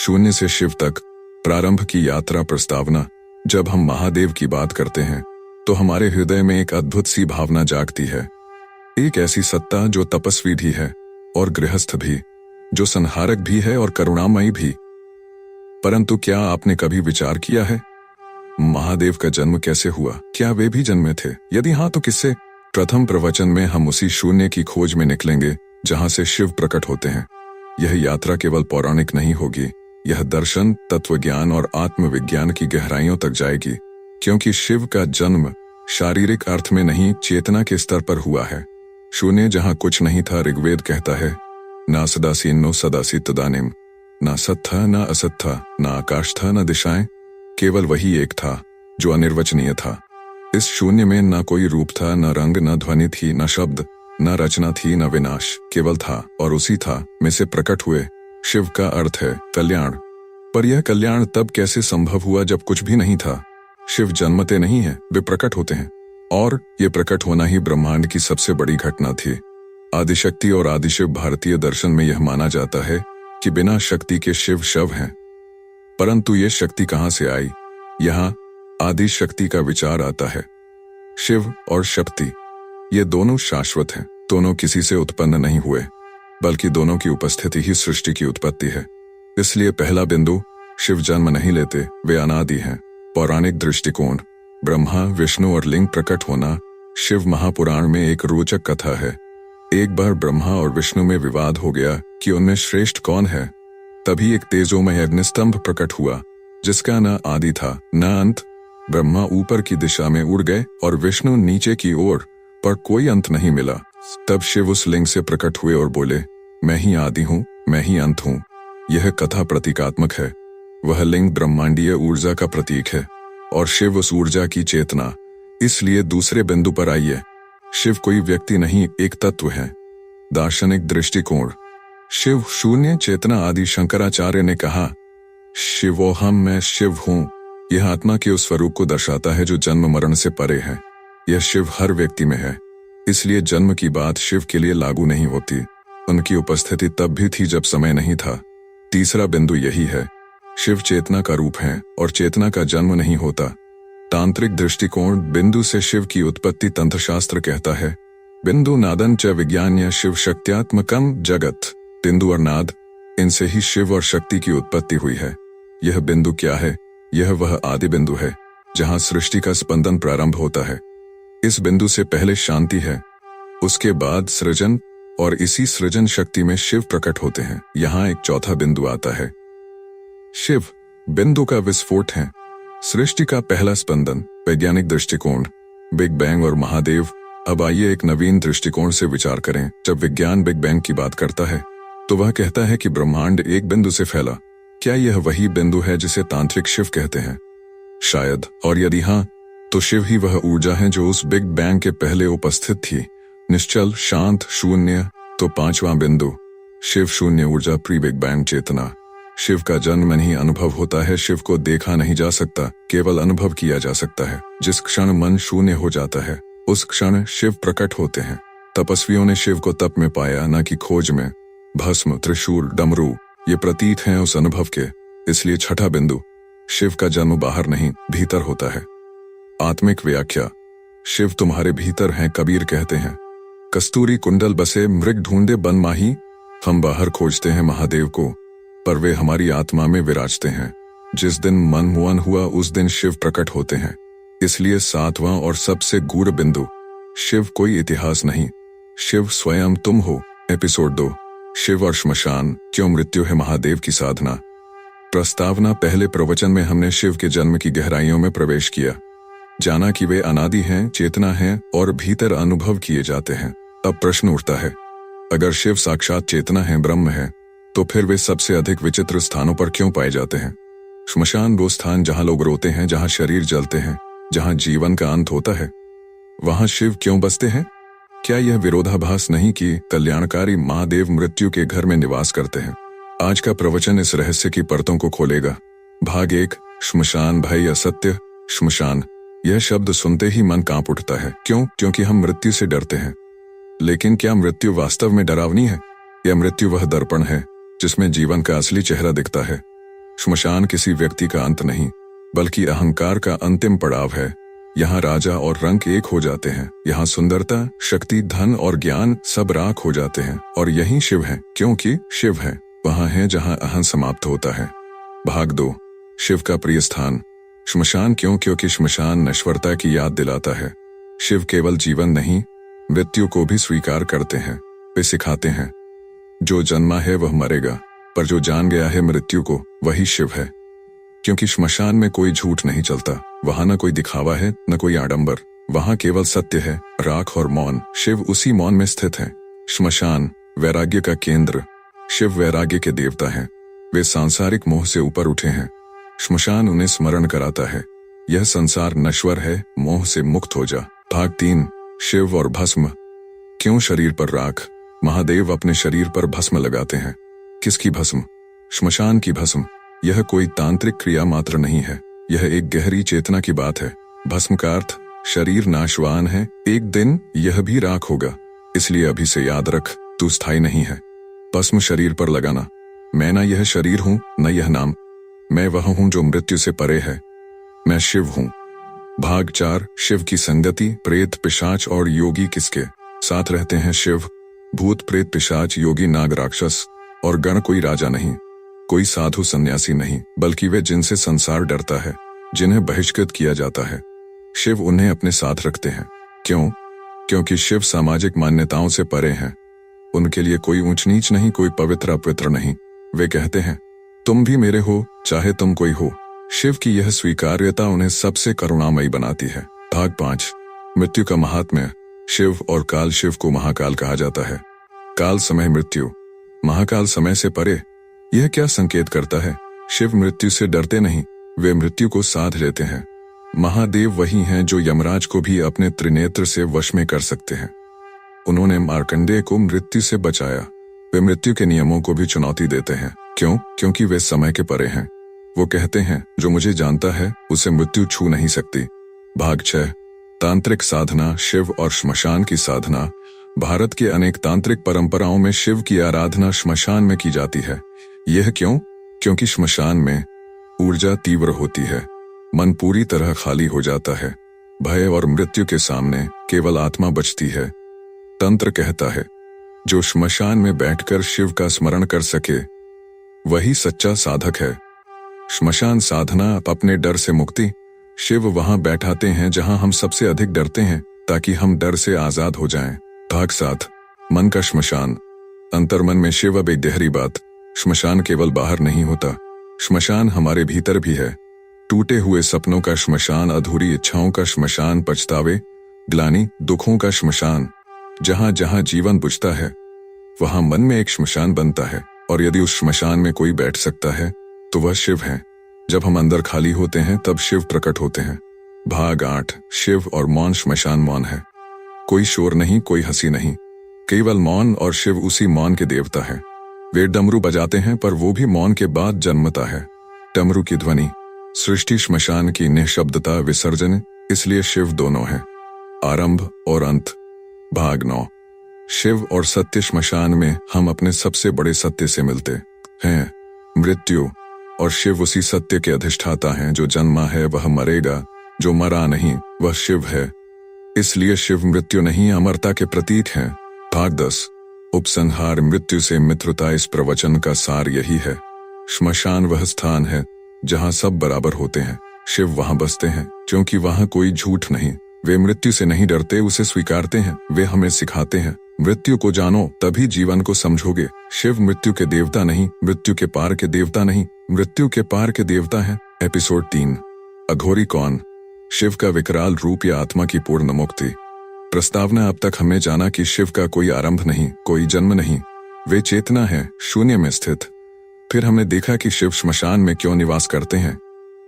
शून्य से शिव तक प्रारंभ की यात्रा प्रस्तावना। जब हम महादेव की बात करते हैं तो हमारे हृदय में एक अद्भुत सी भावना जागती है, एक ऐसी सत्ता जो तपस्वी भी है और गृहस्थ भी, जो संहारक भी है और करुणामयी भी। परंतु क्या आपने कभी विचार किया है, महादेव का जन्म कैसे हुआ? क्या वे भी जन्मे थे? यदि हाँ तो किससे? प्रथम प्रवचन में हम उसी शून्य की खोज में निकलेंगे जहां से शिव प्रकट होते हैं। यह यात्रा केवल पौराणिक नहीं होगी, यह दर्शन, तत्वज्ञान और आत्मविज्ञान की गहराइयों तक जाएगी, क्योंकि शिव का जन्म शारीरिक अर्थ में नहीं, चेतना के स्तर पर हुआ है। शून्य जहां कुछ नहीं था, ऋग्वेद कहता है, ना सदासीन नो सदासी तदानिम, ना सत था ना असत था, ना आकाश था ना दिशाएं, केवल वही एक था जो अनिर्वचनीय था। इस शून्य में न कोई रूप था, न रंग, न ध्वनि थी, न शब्द, न रचना थी, न विनाश, केवल था। और उसी था में से प्रकट हुए शिव का अर्थ है कल्याण। पर यह कल्याण तब कैसे संभव हुआ जब कुछ भी नहीं था? शिव जन्मते नहीं है, वे प्रकट होते हैं, और ये प्रकट होना ही ब्रह्मांड की सबसे बड़ी घटना थी। आदिशक्ति और आदिशिव भारतीय दर्शन में यह माना जाता है कि बिना शक्ति के शिव शव हैं। परंतु ये शक्ति कहां से आई? यहाँ आदि शक्ति का विचार आता है। शिव और शक्ति ये दोनों शाश्वत हैं, दोनों किसी से उत्पन्न नहीं हुए, बल्कि दोनों की उपस्थिति ही सृष्टि की उत्पत्ति है। इसलिए पहला बिंदु, शिव जन्म नहीं लेते, वे अनादि हैं। पौराणिक दृष्टिकोण, ब्रह्मा, विष्णु और लिंग प्रकट होना। शिव महापुराण में एक रोचक कथा है। एक बार ब्रह्मा और विष्णु में विवाद हो गया कि उनमें श्रेष्ठ कौन है। तभी एक तेजोमय अग्निस्तंभ प्रकट हुआ, जिसका न आदि था न अंत। ब्रह्मा ऊपर की दिशा में उड़ गए और विष्णु नीचे की ओर, पर कोई अंत नहीं मिला। तब शिव उस लिंग से प्रकट हुए और बोले, मैं ही आदि हूँ, मैं ही अंत हूँ। यह कथा प्रतीकात्मक है। वह लिंग ब्रह्मांडीय ऊर्जा का प्रतीक है और शिव उस ऊर्जा की चेतना। इसलिए दूसरे बिंदु पर आइए। शिव कोई व्यक्ति नहीं, एक तत्व है। दार्शनिक दृष्टिकोण, शिव शून्य चेतना। आदि शंकराचार्य ने कहा, शिवोहम, मैं शिव हूँ। यह आत्मा के उस स्वरूप को दर्शाता है जो जन्म मरण से परे है। यह शिव हर व्यक्ति में है, इसलिए जन्म की बात शिव के लिए लागू नहीं होती। उनकी उपस्थिति तब भी थी जब समय नहीं था। तीसरा बिंदु यही है, शिव चेतना का रूप है और चेतना का जन्म नहीं होता। तांत्रिक दृष्टिकोण, बिंदु से शिव की उत्पत्ति तंत्रशास्त्र कहता है, बिंदु नादन च विज्ञान्य शिव शक्त्यात्मकम जगत। बिंदु और नाद, इनसे ही शिव और शक्ति की उत्पत्ति हुई है। यह बिंदु क्या है? यह वह आदि बिंदु है जहां सृष्टि का स्पंदन प्रारंभ होता है। इस बिंदु से पहले शांति है, उसके बाद सृजन, और इसी सृजन शक्ति में शिव प्रकट होते हैं। यहाँ एक चौथा बिंदु आता है। शिव बिंदु का विस्फोट है, सृष्टि का पहला स्पंदन। वैज्ञानिक दृष्टिकोण, बिग बैंग और महादेव। अब आइए एक नवीन दृष्टिकोण से विचार करें। जब विज्ञान बिग बैंग की बात करता है तो वह कहता है कि ब्रह्मांड एक बिंदु से फैला। क्या यह वही बिंदु है जिसे तांत्रिक शिव कहते हैं? शायद। और यदि हाँ, तो शिव ही वह ऊर्जा है जो उस बिग बैंग के पहले उपस्थित थी, निश्चल, शांत, शून्य। तो पांचवां बिंदु, शिव शून्य ऊर्जा, प्री बिग बैंग चेतना। शिव का जन्म नहीं, अनुभव होता है। शिव को देखा नहीं जा सकता, केवल अनुभव किया जा सकता है। जिस क्षण मन शून्य हो जाता है, उस क्षण शिव प्रकट होते हैं। तपस्वियों ने शिव को तप में पाया, न कि खोज में। भस्म, त्रिशूल, डमरू ये प्रतीत हैं उस अनुभव के। इसलिए छठा बिंदु, शिव का जन्म बाहर नहीं, भीतर होता है। आत्मिक व्याख्या, शिव तुम्हारे भीतर हैं, कबीर कहते हैं। कस्तूरी कुंडल बसे मृग ढूंढे बन माही। हम बाहर खोजते हैं महादेव को, पर वे हमारी आत्मा में विराजते हैं। जिस दिन मन मुअन हुआ, उस दिन शिव प्रकट होते हैं। इसलिए सातवां और सबसे गूढ़ बिंदु, शिव कोई इतिहास नहीं, शिव स्वयं तुम हो। एपिसोड 2, शिव और श्मशान, क्यों मृत्यु है महादेव की साधना। प्रस्तावना, पहले प्रवचन में हमने शिव के जन्म की गहराइयों में प्रवेश किया, जाना कि वे अनादि हैं, चेतना हैं और भीतर अनुभव किए जाते हैं। अब प्रश्न उठता है, अगर शिव साक्षात चेतना है, ब्रह्म है, तो फिर वे सबसे अधिक विचित्र स्थानों पर क्यों पाए जाते हैं? श्मशान वो स्थान जहां लोग रोते हैं, जहां शरीर जलते हैं, जहां जीवन का अंत होता है, वहां शिव क्यों बसते हैं? क्या यह विरोधाभास नहीं कि कल्याणकारी महादेव मृत्यु के घर में निवास करते हैं? आज का प्रवचन इस रहस्य की परतों को खोलेगा। भाग 1, श्मशान, भय, असत्य। श्मशान, यह शब्द सुनते ही मन कांप उठता है। क्यों? क्योंकि हम मृत्यु से डरते हैं। लेकिन क्या मृत्यु वास्तव में डरावनी है? या मृत्यु वह दर्पण है जिसमें जीवन का असली चेहरा दिखता है? श्मशान किसी व्यक्ति का अंत नहीं, बल्कि अहंकार का अंतिम पड़ाव है। यहाँ राजा और रंक एक हो जाते हैं। यहाँ सुंदरता, शक्ति, धन और ज्ञान सब राख हो जाते हैं। और यही शिव है, क्योंकि शिव है वहाँ है जहाँ अहं समाप्त होता है। भाग 2, शिव का प्रिय स्थान। श्मशान क्यों? क्योंकि श्मशान नश्वरता की याद दिलाता है। शिव केवल जीवन नहीं, मृत्यु को भी स्वीकार करते हैं। वे सिखाते हैं, जो जन्मा है वह मरेगा, पर जो जान गया है मृत्यु को, वही शिव है। क्योंकि श्मशान में कोई झूठ नहीं चलता। वहां न कोई दिखावा है, न कोई आडंबर। वहां केवल सत्य है, राख और मौन। शिव उसी मौन में स्थित है। श्मशान वैराग्य का केंद्र। शिव वैराग्य के देवता हैं। वे सांसारिक मोह से ऊपर उठे हैं। श्मशान उन्हें स्मरण कराता है, यह संसार नश्वर है, मोह से मुक्त हो जा। भाग 3, शिव और भस्म। क्यों शरीर पर राख? महादेव अपने शरीर पर भस्म लगाते हैं। किसकी भस्म? श्मशान की भस्म। यह कोई तांत्रिक क्रिया मात्र नहीं है, यह एक गहरी चेतना की बात है। भस्म का अर्थ, शरीर नाशवान है, एक दिन यह भी राख होगा, इसलिए अभी से याद रख, तू स्थायी नहीं है। भस्म शरीर पर लगाना। मैं न यह शरीर हूं, न यह नाम। मैं वह हूं जो मृत्यु से परे है। मैं शिव हूं। भाग 4, शिव की संगति। प्रेत, पिशाच और योगी किसके साथ रहते हैं? शिव। भूत, प्रेत, पिशाच, योगी, नाग, राक्षस और गण कोई राजा नहीं, कोई साधु सन्यासी नहीं, बल्कि वे जिनसे संसार डरता है, जिन्हें बहिष्कृत किया जाता है। शिव उन्हें अपने साथ रखते हैं। क्यों? क्योंकि शिव सामाजिक मान्यताओं से परे हैं। उनके लिए कोई ऊंच नीच नहीं, कोई पवित्र अपवित्र नहीं। वे कहते हैं, तुम भी मेरे हो, चाहे तुम कोई हो। शिव की यह स्वीकार्यता उन्हें सबसे करुणामयी बनाती है। भाग 5, मृत्यु का महात्म्य। शिव और काल। शिव को महाकाल कहा जाता है। काल समय, मृत्यु। महाकाल समय से परे। यह क्या संकेत करता है? शिव मृत्यु से डरते नहीं, वे मृत्यु को साध लेते हैं। महादेव वही हैं जो यमराज को भी अपने त्रिनेत्र से वश में कर सकते हैं। उन्होंने मार्कंडेय को मृत्यु से बचाया। वे मृत्यु के नियमों को भी चुनौती देते हैं। क्यों? क्योंकि वे समय के परे हैं। वो कहते हैं, जो मुझे जानता है उसे मृत्यु छू नहीं सकती। भाग 6, तांत्रिक साधना। शिव और श्मशान की साधना। भारत के अनेक तांत्रिक परंपराओं में शिव की आराधना श्मशान में की जाती है। यह क्यों? क्योंकि श्मशान में ऊर्जा तीव्र होती है, मन पूरी तरह खाली हो जाता है। भय और मृत्यु के सामने केवल आत्मा बचती है। तंत्र कहता है, जो श्मशान में बैठकर शिव का स्मरण कर सके वही सच्चा साधक है। श्मशान साधना, अपने डर से मुक्ति। शिव वहां बैठाते हैं जहां हम सबसे अधिक डरते हैं, ताकि हम डर से आजाद हो जाएं। भाग 7, मन का श्मशान। अंतर्मन में शिव। अब एक गहरी बात, श्मशान केवल बाहर नहीं होता, श्मशान हमारे भीतर भी है। टूटे हुए सपनों का श्मशान, अधूरी इच्छाओं का श्मशान, पछतावे, ग्लानि, दुखों का श्मशान। जहां जहां जीवन बुझता है वहां मन में एक श्मशान बनता है, और यदि उस श्मशान में कोई बैठ सकता है तो वह शिव है। जब हम अंदर खाली होते हैं तब शिव प्रकट होते हैं। भाग 8, शिव और मौन। श्मशान मौन है, कोई शोर नहीं, कोई हंसी नहीं, केवल मौन। और शिव उसी मौन के देवता है। वे डमरू बजाते हैं, पर वो भी मौन के बाद जन्मता है। डमरू की ध्वनि, सृष्टि, श्मशान की निःशब्दता, विसर्जन। इसलिए शिव दोनों है, आरंभ और अंत। भाग 9, शिव और सत्य। श्मशान में हम अपने सबसे बड़े सत्य से मिलते हैं, मृत्यु। और शिव उसी सत्य के अधिष्ठाता हैं। जो जन्मा है वह मरेगा, जो मरा नहीं वह शिव है। इसलिए शिव मृत्यु नहीं, अमरता के प्रतीक हैं। भाग 10, उपसंहार। मृत्यु से मित्रता। इस प्रवचन का सार यही है, श्मशान वह स्थान है जहां सब बराबर होते हैं। शिव वहां बसते हैं, क्योंकि वहां कोई झूठ नहीं। वे मृत्यु से नहीं डरते, उसे स्वीकारते हैं। वे हमें सिखाते हैं, मृत्यु को जानो तभी जीवन को समझोगे। शिव मृत्यु के देवता नहीं, मृत्यु के पार के देवता नहीं, मृत्यु के पार के देवता हैं। एपिसोड 3, अघोरी कौन? शिव का विकराल रूप या आत्मा की पूर्ण मुक्ति। प्रस्तावना। अब तक हमने जाना कि शिव का कोई आरंभ नहीं, कोई जन्म नहीं, वे चेतना है, शून्य में स्थित। फिर हमने देखा कि शिव श्मशान में क्यों निवास करते हैं,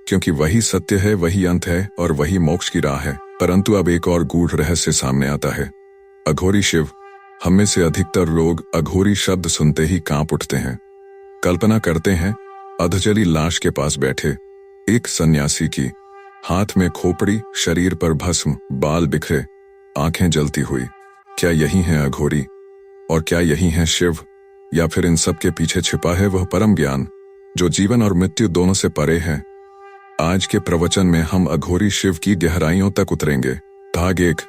क्योंकि वही सत्य है, वही अंत है और वही मोक्ष की राह है। परंतु अब एक और गूढ़ रहस्य सामने आता है, अघोरी शिव। हम में से अधिकतर लोग अघोरी शब्द सुनते ही कांप उठते हैं। कल्पना करते हैं अधजली लाश के पास बैठे एक सन्यासी की, हाथ में खोपड़ी, शरीर पर भस्म, बाल बिखरे, आंखें जलती हुई। क्या यही है अघोरी? और क्या यही है शिव? या फिर इन सब के पीछे छिपा है वह परम ज्ञान जो जीवन और मृत्यु दोनों से परे है। आज के प्रवचन में हम अघोरी शिव की गहराइयों तक उतरेंगे। भाग 1।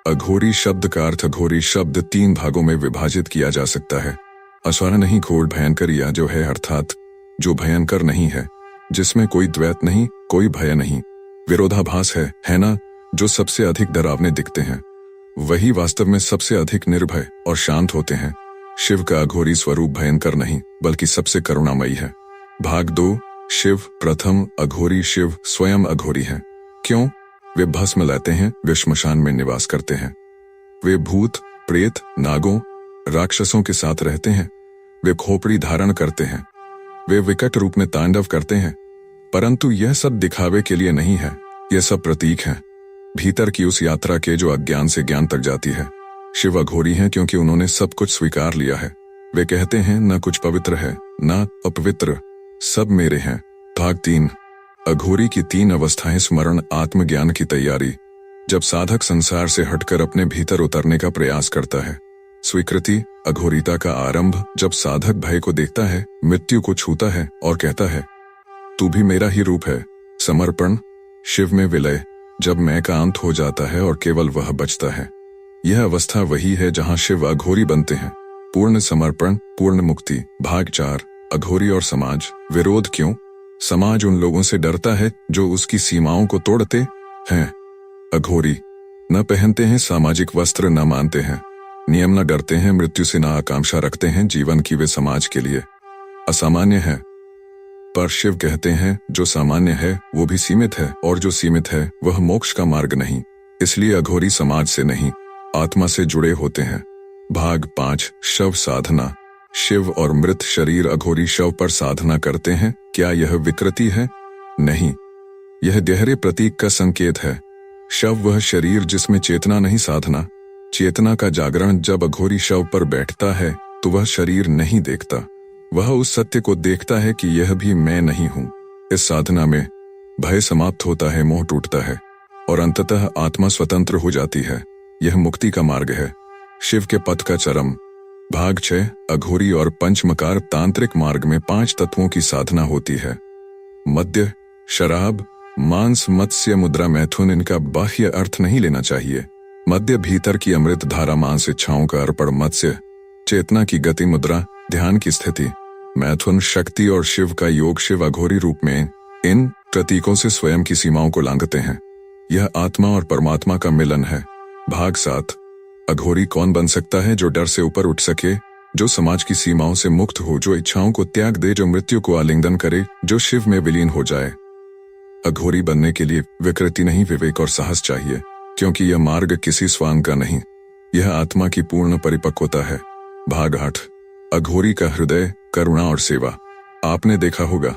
अघोरी शब्द का अर्थ। अघोरी शब्द 3 भागों में विभाजित किया जा सकता है। असुर नहीं, घोर भयंकर, या जो है अर्थात जो भयंकर नहीं है, जिसमें कोई द्वैत नहीं, कोई भय नहीं, विरोधाभास है ना, जो सबसे अधिक डरावने दिखते हैं वही वास्तव में सबसे अधिक निर्भय और शांत होते हैं। शिव का अघोरी स्वरूप भयंकर नहीं बल्कि सबसे करुणामयी है। भाग 2। शिव। प्रथम, अघोरी शिव स्वयं अघोरी हैं। क्यों? वे भस्म लेते हैं, वे श्मशान में निवास करते हैं, वे भूत, प्रेत, नागों, राक्षसों के साथ रहते हैं, वे खोपड़ी धारण करते हैं, वे विकट रूप में तांडव करते हैं। परंतु यह सब दिखावे के लिए नहीं है, यह सब प्रतीक हैं भीतर की उस यात्रा के जो अज्ञान से ज्ञान तक जाती है। शिव अघोरी हैं क्योंकि उन्होंने सब कुछ स्वीकार लिया है। वे कहते हैं न कुछ पवित्र है न अपवित्र, सब मेरे हैं। भाग 3। अघोरी की 3 अवस्थाएं। स्मरण, आत्मज्ञान की तैयारी, जब साधक संसार से हटकर अपने भीतर उतरने का प्रयास करता है। स्वीकृति, अघोरीता का आरंभ, जब साधक भय को देखता है, मृत्यु को छूता है और कहता है तू भी मेरा ही रूप है। समर्पण, शिव में विलय, जब मैं का अंत हो जाता है और केवल वह बचता है। यह अवस्था वही है जहां शिव अघोरी बनते हैं। पूर्ण समर्पण, पूर्ण मुक्ति। भाग 4। अघोरी और समाज। विरोध क्यों? समाज उन लोगों से डरता है जो उसकी सीमाओं को तोड़ते हैं। अघोरी न पहनते हैं सामाजिक वस्त्र, न मानते हैं नियम, न डरते हैं मृत्यु से, न आकांक्षा रखते हैं जीवन की। वे समाज के लिए असामान्य है। पर शिव कहते हैं जो सामान्य है वो भी सीमित है, और जो सीमित है वह मोक्ष का मार्ग नहीं। इसलिए अघोरी समाज से नहीं, आत्मा से जुड़े होते हैं। भाग 5। शव साधना। शिव और मृत शरीर अघोरी शव पर साधना करते हैं। क्या यह विकृति है? नहीं, यह गहरे प्रतीक का संकेत है। शव वह शरीर जिसमें चेतना नहीं, साधना। चेतना का जागरण जब अघोरी शव पर बैठता है तो वह शरीर नहीं देखता, वह उस सत्य को देखता है कि यह भी मैं नहीं हूं। इस साधना में भय समाप्त होता है, मोह टूटता है और अंततः आत्मा स्वतंत्र हो जाती है। यह मुक्ति का मार्ग है, शिव के पथ का चरम। भाग 6। अघोरी और पंचमकार। तांत्रिक मार्ग में 5 तत्वों की साधना होती है। मद्य, शराब, मांस, मत्स्य, मुद्रा, मैथुन। इनका बाह्य अर्थ नहीं लेना चाहिए। मद्य भीतर की अमृत धारा, मांस इच्छाओं का अर्पण, मत्स्य चेतना की गति, मुद्रा ध्यान की स्थिति, मैथुन शक्ति और शिव का योग। शिव अघोरी रूप में इन प्रतीकों से स्वयं की सीमाओं को लांघते हैं। यह आत्मा और परमात्मा का मिलन है। भाग 7। अघोरी कौन बन सकता है? जो डर से ऊपर उठ सके, जो समाज की सीमाओं से मुक्त हो, जो इच्छाओं को त्याग दे, जो मृत्यु को आलिंगन करे, जो शिव में विलीन हो जाए। अघोरी बनने के लिए विकृति नहीं, विवेक और साहस चाहिए, क्योंकि यह मार्ग किसी स्वांग का नहीं, यह आत्मा की पूर्ण परिपक्वता है। भाग 8। अघोरी का हृदय, करुणा और सेवा। आपने देखा होगा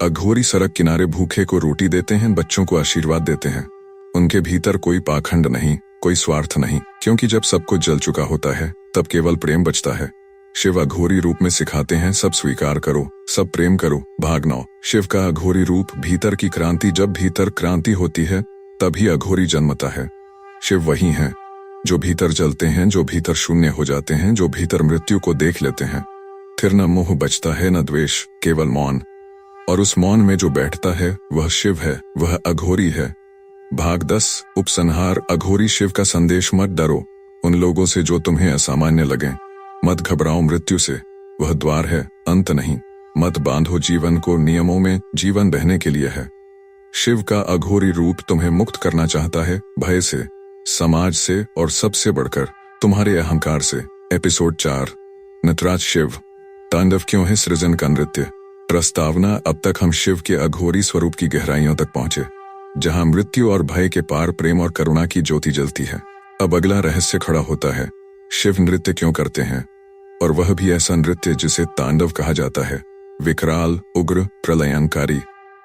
अघोरी सड़क किनारे भूखे को रोटी देते हैं, बच्चों को आशीर्वाद देते हैं। उनके भीतर कोई पाखंड नहीं, कोई स्वार्थ नहीं, क्योंकि जब सब कुछ जल चुका होता है तब केवल प्रेम बचता है। शिव अघोरी रूप में सिखाते हैं सब स्वीकार करो, सब प्रेम करो। भाग 9। शिव का अघोरी रूप, भीतर की क्रांति। जब भीतर क्रांति होती है तभी अघोरी जन्मता है। शिव वही हैं जो भीतर जलते हैं, जो भीतर शून्य हो जाते हैं, जो भीतर मृत्यु को देख लेते हैं। फिर न मोह बचता है न द्वेष, केवल मौन, और उस मौन में जो बैठता है वह शिव है, वह अघोरी है। भाग 10। उपसंहार। अघोरी शिव का संदेश। मत डरो उन लोगों से जो तुम्हें असामान्य लगें, मत घबराओ मृत्यु से, वह द्वार है, अंत नहीं। मत बांधो जीवन को नियमों में, जीवन बहने के लिए है। शिव का अघोरी रूप तुम्हें मुक्त करना चाहता है, भय से, समाज से और सबसे बढ़कर तुम्हारे अहंकार से। एपिसोड 4। नटराज शिव। तांडव क्यों है सृजन का नृत्य? प्रस्तावना। अब तक हम शिव के अघोरी स्वरूप की गहराइयों तक पहुंचे, जहां मृत्यु और भय के पार प्रेम और करुणा की ज्योति जलती है। अब अगला रहस्य खड़ा होता है, शिव नृत्य क्यों करते हैं, और वह भी ऐसा नृत्य जिसे तांडव कहा जाता है। विकराल, उग्र, प्रलयंकारी।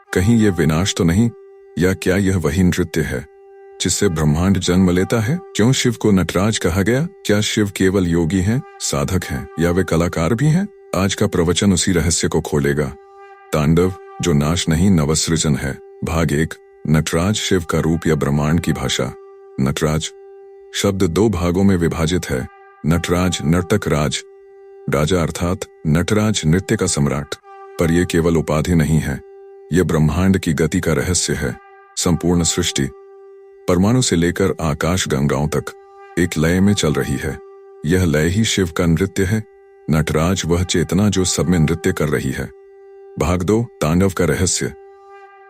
कहीं ये विनाश तो नहीं, या क्या यह वही नृत्य है जिससे ब्रह्मांड जन्म लेता है? क्यों शिव को नटराज कहा गया? क्या शिव केवल योगी हैं, साधक हैं, या वे कलाकार भी हैं? आज का प्रवचन उसी रहस्य को खोलेगा। तांडव जो नाश नहीं, नवसृजन है। भाग 1। नटराज शिव का रूप या ब्रह्मांड की भाषा। नटराज शब्द 2 भागों में विभाजित है। नटराज, नर्तक राज, राजा अर्थात नटराज नृत्य का सम्राट। पर यह केवल उपाधि नहीं है, यह ब्रह्मांड की गति का रहस्य है। संपूर्ण सृष्टि परमाणु से लेकर आकाश गंगाओं तक एक लय में चल रही है। यह लय ही शिव का नृत्य है। नटराज वह चेतना जो सब में नृत्य कर रही है। भाग 2, तांडव का रहस्य।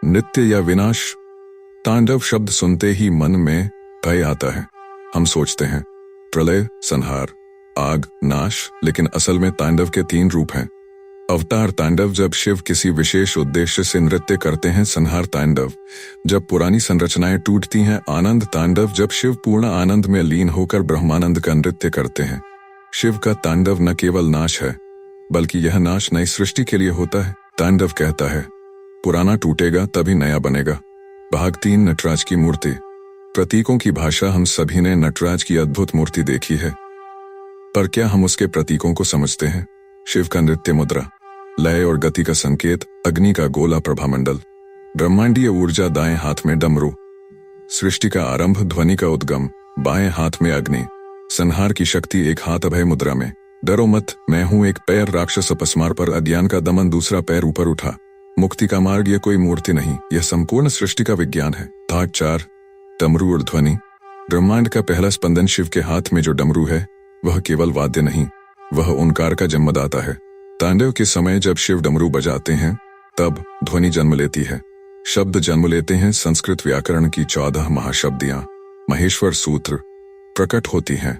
नृत्य या विनाश। तांडव शब्द सुनते ही मन में भय आता है। हम सोचते हैं प्रलय, संहार, आग, नाश, लेकिन असल में तांडव के 3 रूप हैं। अवतार तांडव, जब शिव किसी विशेष उद्देश्य से नृत्य करते हैं। संहार तांडव, जब पुरानी संरचनाएं टूटती हैं। आनंद तांडव, जब शिव पूर्ण आनंद में लीन होकर ब्रह्मानंद का नृत्य करते हैं। शिव का तांडव न केवल नाश है, बल्कि यह नाश नई सृष्टि के लिए होता है। तांडव कहता है पुराना टूटेगा तभी नया बनेगा। भाग 3, नटराज की मूर्ति। प्रतीकों की भाषा। हम सभी ने नटराज की अद्भुत मूर्ति देखी है, पर क्या हम उसके प्रतीकों को समझते हैं? शिव का नृत्य मुद्रा, लय और गति का संकेत, अग्नि का गोला प्रभामंडल, ब्रह्मांडीय ऊर्जा दाएं हाथ में डमरू, सृष्टि का आरंभ, ध्वनि का उद्गम, बाएं हाथ में अग्नि, संहार की शक्ति, एक हाथ अभय मुद्रा में, डरो मत मैं हूं एक पैर, राक्षस अपस्मार पर, अज्ञान का दमन, दूसरा पैर ऊपर उठा, मुक्ति का मार्ग। यह कोई मूर्ति नहीं, यह संपूर्ण सृष्टि का विज्ञान है। भाग 4, डमरू और ध्वनि। ब्रह्मांड का पहला स्पंदन शिव के हाथ में जो डमरू है, वह केवल वाद्य नहीं, वह ओंकार का जन्मदाता है। तांडव के समय जब शिव डमरू बजाते हैं, तब ध्वनि जन्म लेती है, शब्द जन्म लेते हैं। संस्कृत व्याकरण की 14 महाशब्दियां, महेश्वर सूत्र प्रकट होती हैं।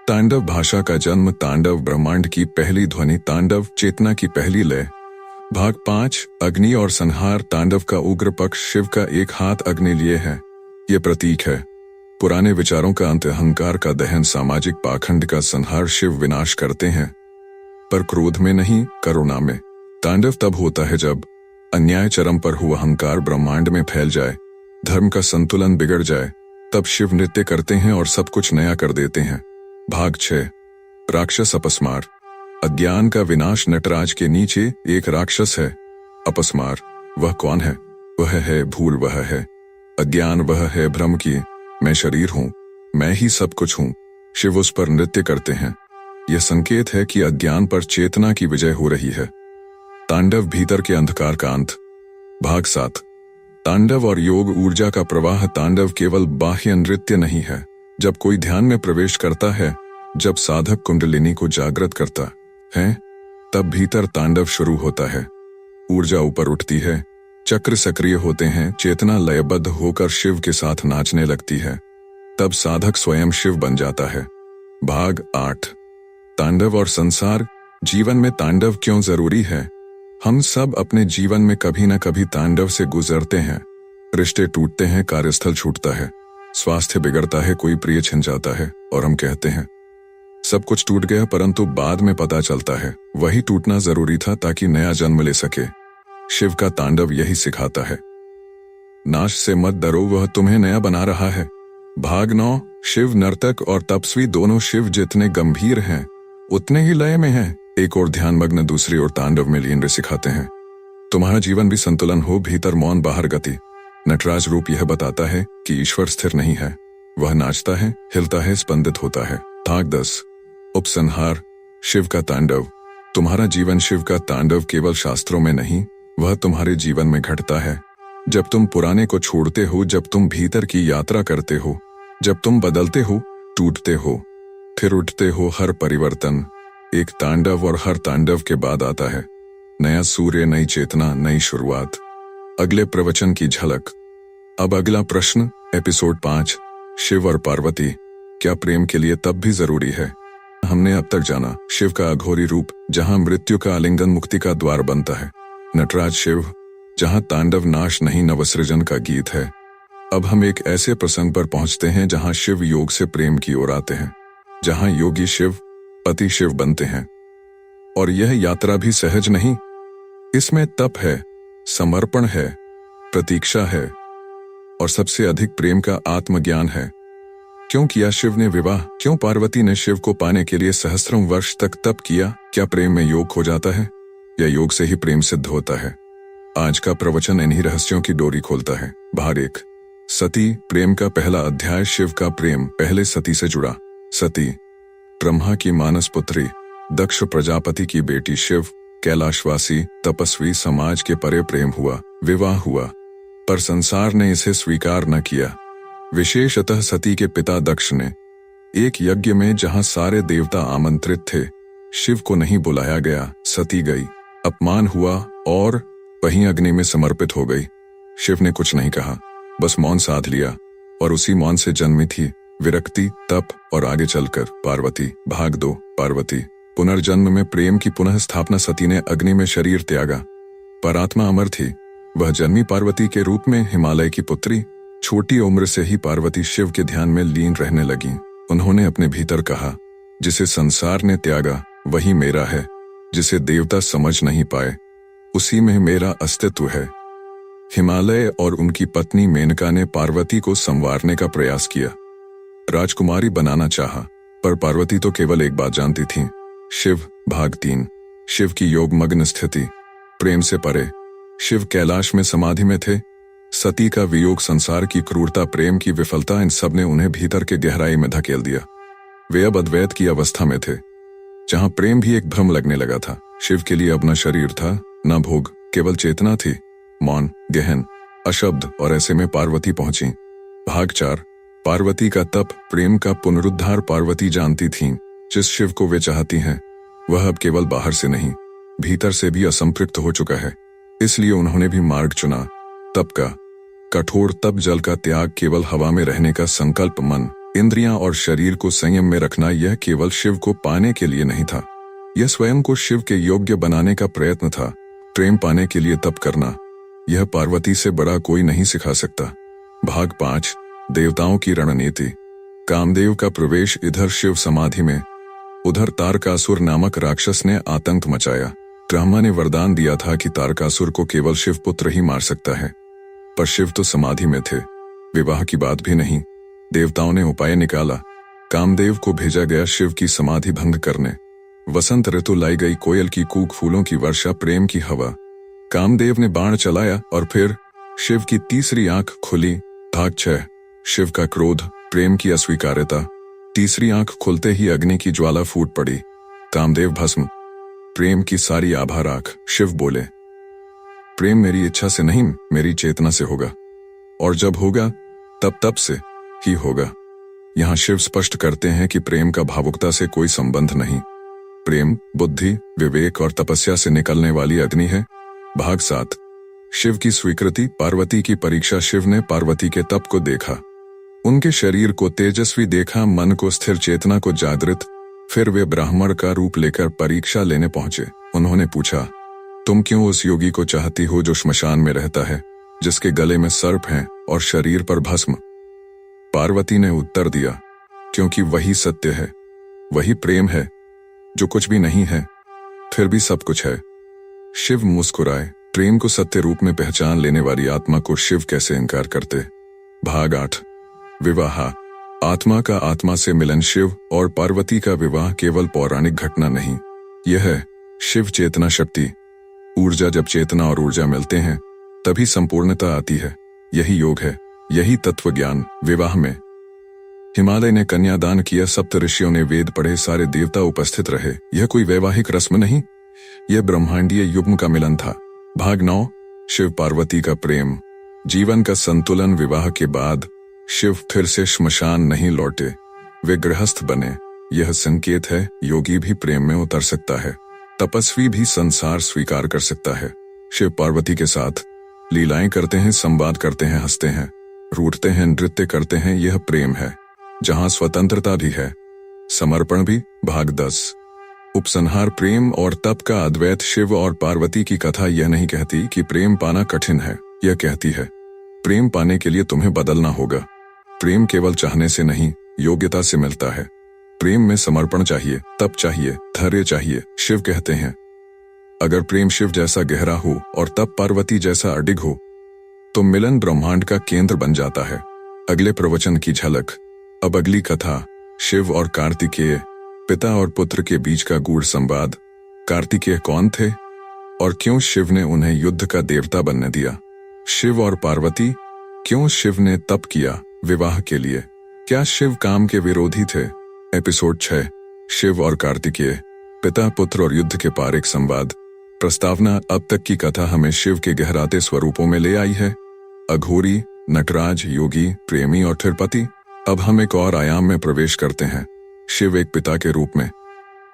तांडव भाषा का जन्म, तांडव ब्रह्मांड की पहली ध्वनि, तांडव चेतना की पहली लय। भाग 5, अग्नि और संहार। तांडव का उग्र पक्ष, शिव का एक हाथ अग्नि लिए है। ये प्रतीक है पुराने विचारों का अंत, अहंकार का दहन, सामाजिक पाखंड का संहार। शिव विनाश करते हैं, पर क्रोध में नहीं, करुणा में। तांडव तब होता है जब अन्याय चरम पर हुआ, अहंकार ब्रह्मांड में फैल जाए, धर्म का संतुलन बिगड़ जाए, तब शिव नृत्य करते हैं और सब कुछ नया कर देते हैं। भाग 6, राक्षस अपस्मार। अज्ञान का विनाश। नटराज के नीचे एक राक्षस है, अपस्मार। वह कौन है? वह है भूल, वह है अज्ञान, वह है भ्रम की मैं शरीर हूं, मैं ही सब कुछ हूं। शिव उस पर नृत्य करते हैं। यह संकेत है कि अज्ञान पर चेतना की विजय हो रही है। तांडव, भीतर के अंधकार का अंत। भाग 7, तांडव और योग, ऊर्जा का प्रवाह। तांडव केवल बाह्य नृत्य नहीं है। जब कोई ध्यान में प्रवेश करता है, जब साधक कुंडलिनी को जागृत करता है, तब भीतर तांडव शुरू होता है। ऊर्जा ऊपर उठती है, चक्र सक्रिय होते हैं, चेतना लयबद्ध होकर शिव के साथ नाचने लगती है। तब साधक स्वयं शिव बन जाता है। भाग 8, तांडव और संसार। जीवन में तांडव क्यों जरूरी है? हम सब अपने जीवन में कभी न कभी तांडव से गुजरते हैं। रिश्ते टूटते हैं, कार्यस्थल छूटता है, स्वास्थ्य बिगड़ता है, कोई प्रिय छिन जाता है, और हम कहते हैं सब कुछ टूट गया, परंतु बाद में पता चलता है वही टूटना जरूरी था ताकि नया जन्म ले सके। शिव का तांडव यही सिखाता है। नाश से मत डरो, वह तुम्हें नया बना रहा है। भाग 9, शिव नर्तक और तपस्वी दोनों। शिव जितने गंभीर हैं, उतने ही लय में हैं। एक और ध्यानमग्न, दूसरी ओर तांडव में लीन सिखाते हैं। तुम्हारा जीवन भी संतुलन हो, भीतर मौन, बाहर गति। नटराज रूप यह बताता है कि ईश्वर स्थिर नहीं है, वह नाचता है, हिलता है, स्पंदित होता है। भाग 10, उपसंहार। शिव का तांडव। तुम्हारा जीवन शिव का तांडव केवल शास्त्रों में नहीं, वह तुम्हारे जीवन में घटता है। जब तुम पुराने को छोड़ते हो, जब तुम भीतर की यात्रा करते हो, जब तुम बदलते हो, टूटते हो, फिर उठते हो, हर परिवर्तन एक तांडव, और हर तांडव के बाद आता है नया सूर्य, नई चेतना, नई शुरुआत। अगले प्रवचन की झलक। अब अगला प्रश्न, एपिसोड 5, शिव और पार्वती, क्या प्रेम के लिए तब भी जरूरी है? हमने अब तक जाना शिव का अघोरी रूप, जहां मृत्यु का आलिंगन मुक्ति का द्वार बनता है। नटराज शिव, जहां तांडव नाश नहीं नवसृजन का गीत है। अब हम एक ऐसे प्रसंग पर पहुंचते हैं जहां शिव योग से प्रेम की ओर आते हैं, जहां योगी शिव पति शिव बनते हैं। और यह यात्रा भी सहज नहीं, इसमें तप है, समर्पण है, प्रतीक्षा है, और सबसे अधिक प्रेम का आत्मज्ञान है। क्यों किया शिव ने विवाह? क्यों पार्वती ने शिव को पाने के लिए सहस्रों वर्ष तक तप किया? क्या प्रेम में योग हो जाता है, या योग से ही प्रेम सिद्ध होता है? आज का प्रवचन इन्हीं रहस्यों की डोरी खोलता है। भाग 1, सती, प्रेम का पहला अध्याय। शिव का प्रेम पहले सती से जुड़ा। सती, ब्रह्मा की मानस पुत्री, दक्ष प्रजापति की बेटी। शिव, कैलाशवासी तपस्वी समाज के परे प्रेम हुआ, विवाह हुआ, पर संसार ने इसे स्वीकार न किया। विशेषतः सती के पिता दक्ष ने एक यज्ञ में जहां सारे देवता आमंत्रित थे, शिव को नहीं बुलाया गया। सती गई, अपमान हुआ और वहीं अग्नि में समर्पित हो गई। शिव ने कुछ नहीं कहा, बस मौन साध लिया, और उसी मौन से जन्मी थी विरक्ति, तप और आगे चलकर पार्वती। भाग 2। पार्वती। पुनर्जन्म में प्रेम की पुनः स्थापना। सती ने अग्नि में शरीर त्यागा, पर आत्मा अमर थी। वह जन्मी पार्वती के रूप में, हिमालय की पुत्री। छोटी उम्र से ही पार्वती शिव के ध्यान में लीन रहने लगी। उन्होंने अपने भीतर कहा, जिसे संसार ने त्यागा वही मेरा है, जिसे देवता समझ नहीं पाए उसी में मेरा अस्तित्व है। हिमालय और उनकी पत्नी मेनका ने पार्वती को संवारने का प्रयास किया, राजकुमारी बनाना चाहा, पर पार्वती तो केवल एक बात जानती थी, शिव। भाग 3। शिव की योगमग्न स्थिति। प्रेम से परे। शिव कैलाश में समाधि में थे। सती का वियोग, संसार की क्रूरता, प्रेम की विफलता, इन सब ने उन्हें भीतर के गहराई में धकेल दिया। वे अब अद्वैत की अवस्था में थे, जहां प्रेम भी एक भ्रम लगने लगा था। शिव के लिए अब न शरीर था, न भोग, केवल चेतना थी, मौन, गहन, अशब्द। और ऐसे में पार्वती पहुंची। भाग 4। पार्वती का तप, प्रेम का पुनरुद्धार। पार्वती जानती थीं, जिस शिव को वे चाहती हैं, वह अब केवल बाहर से नहीं, भीतर से भी असंपृक्त हो चुका है। इसलिए उन्होंने भी मार्ग चुना, तप का। कठोर तप, जल का त्याग, केवल हवा में रहने का संकल्प, मन, इंद्रियां और शरीर को संयम में रखना। यह केवल शिव को पाने के लिए नहीं था, यह स्वयं को शिव के योग्य बनाने का प्रयत्न था। प्रेम पाने के लिए तप करना, यह पार्वती से बड़ा कोई नहीं सिखा सकता। भाग 5। देवताओं की रणनीति। कामदेव का प्रवेश। इधर शिव समाधि में, उधर तारकासुर नामक राक्षस ने आतंक मचाया। ब्रह्मा ने वरदान दिया था कि तारकासुर को केवल शिव पुत्र ही मार सकता है, पर शिव तो समाधि में थे, विवाह की बात भी नहीं। देवताओं ने उपाय निकाला। कामदेव को भेजा गया शिव की समाधि भंग करने। वसंत ऋतु लाई गई, कोयल की कूक, फूलों की वर्षा, प्रेम की हवा। कामदेव ने बाण चलाया और फिर शिव की तीसरी आंख खुली। भाग 6। शिव का क्रोध, प्रेम की अस्वीकार्यता। तीसरी आंख खुलते ही अग्नि की ज्वाला फूट पड़ी। कामदेव भस्म, प्रेम की सारी आभा राख। शिव बोले, प्रेम मेरी इच्छा से नहीं, मेरी चेतना से होगा, और जब होगा तब से ही होगा। यहां शिव स्पष्ट करते हैं कि प्रेम का भावुकता से कोई संबंध नहीं। प्रेम बुद्धि, विवेक और तपस्या से निकलने वाली अग्नि है। भाग 7। शिव की स्वीकृति, पार्वती की परीक्षा। शिव ने पार्वती के तप को देखा, उनके शरीर को तेजस्वी देखा, मन को स्थिर, चेतना को जागृत। फिर वे ब्राह्मण का रूप लेकर परीक्षा लेने पहुंचे। उन्होंने पूछा, तुम क्यों उस योगी को चाहती हो जो श्मशान में रहता है, जिसके गले में सर्प हैं और शरीर पर भस्म? पार्वती ने उत्तर दिया, क्योंकि वही सत्य है, वही प्रेम है, जो कुछ भी नहीं है फिर भी सब कुछ है। शिव मुस्कुराए, प्रेम को सत्य रूप में पहचान लेने वाली आत्मा को शिव कैसे इनकार करते। भाग 8। विवाह। आत्मा का आत्मा से मिलन। शिव और पार्वती का विवाह केवल पौराणिक घटना नहीं, यह है शिव चेतना शक्ति, ऊर्जा। जब चेतना और ऊर्जा मिलते हैं तभी संपूर्णता आती है। यही योग है, यही तत्व ज्ञान। विवाह में हिमालय ने कन्यादान किया, सप्त ऋषियों ने वेद पढ़े, सारे देवता उपस्थित रहे। यह कोई वैवाहिक रस्म नहीं, यह ब्रह्मांडीय युग्म का मिलन था। भाग 9। शिव पार्वती का प्रेम, जीवन का संतुलन। विवाह के बाद शिव फिर से श्मशान नहीं लौटे, वे गृहस्थ बने। यह संकेत है, योगी भी प्रेम में उतर सकता है, तपस्वी भी संसार स्वीकार कर सकता है। शिव पार्वती के साथ लीलाएं करते हैं, संवाद करते हैं, हंसते हैं, रूठते हैं, नृत्य करते हैं। यह प्रेम है, जहां स्वतंत्रता भी है, समर्पण भी। भाग 10। उपसंहार। प्रेम और तप का अद्वैत। शिव और पार्वती की कथा यह नहीं कहती कि प्रेम पाना कठिन है, यह कहती है प्रेम पाने के लिए तुम्हें बदलना होगा। प्रेम केवल चाहने से नहीं, योग्यता से मिलता है। प्रेम में समर्पण चाहिए, तप चाहिए, धैर्य चाहिए। शिव कहते हैं, अगर प्रेम शिव जैसा गहरा हो और तप पार्वती जैसा अडिग हो, तो मिलन ब्रह्मांड का केंद्र बन जाता है। अगले प्रवचन की झलक। अब अगली कथा, शिव और कार्तिकेय, पिता और पुत्र के बीच का गूढ़ संवाद। कार्तिकेय कौन थे और क्यों शिव ने उन्हें युद्ध का देवता बनने दिया? शिव और पार्वती, क्यों शिव ने तप किया विवाह के लिए? क्या शिव काम के विरोधी थे? एपिसोड 6। शिव और कार्तिकेय, पिता पुत्र और युद्ध के पार, एक संवाद। प्रस्तावना अब तक की कथा हमें शिव के गहराते स्वरूपों में ले आई है। अघोरी, नटराज, योगी, प्रेमी और फिर पति। अब हम एक और आयाम में प्रवेश करते हैं, शिव एक पिता के रूप में।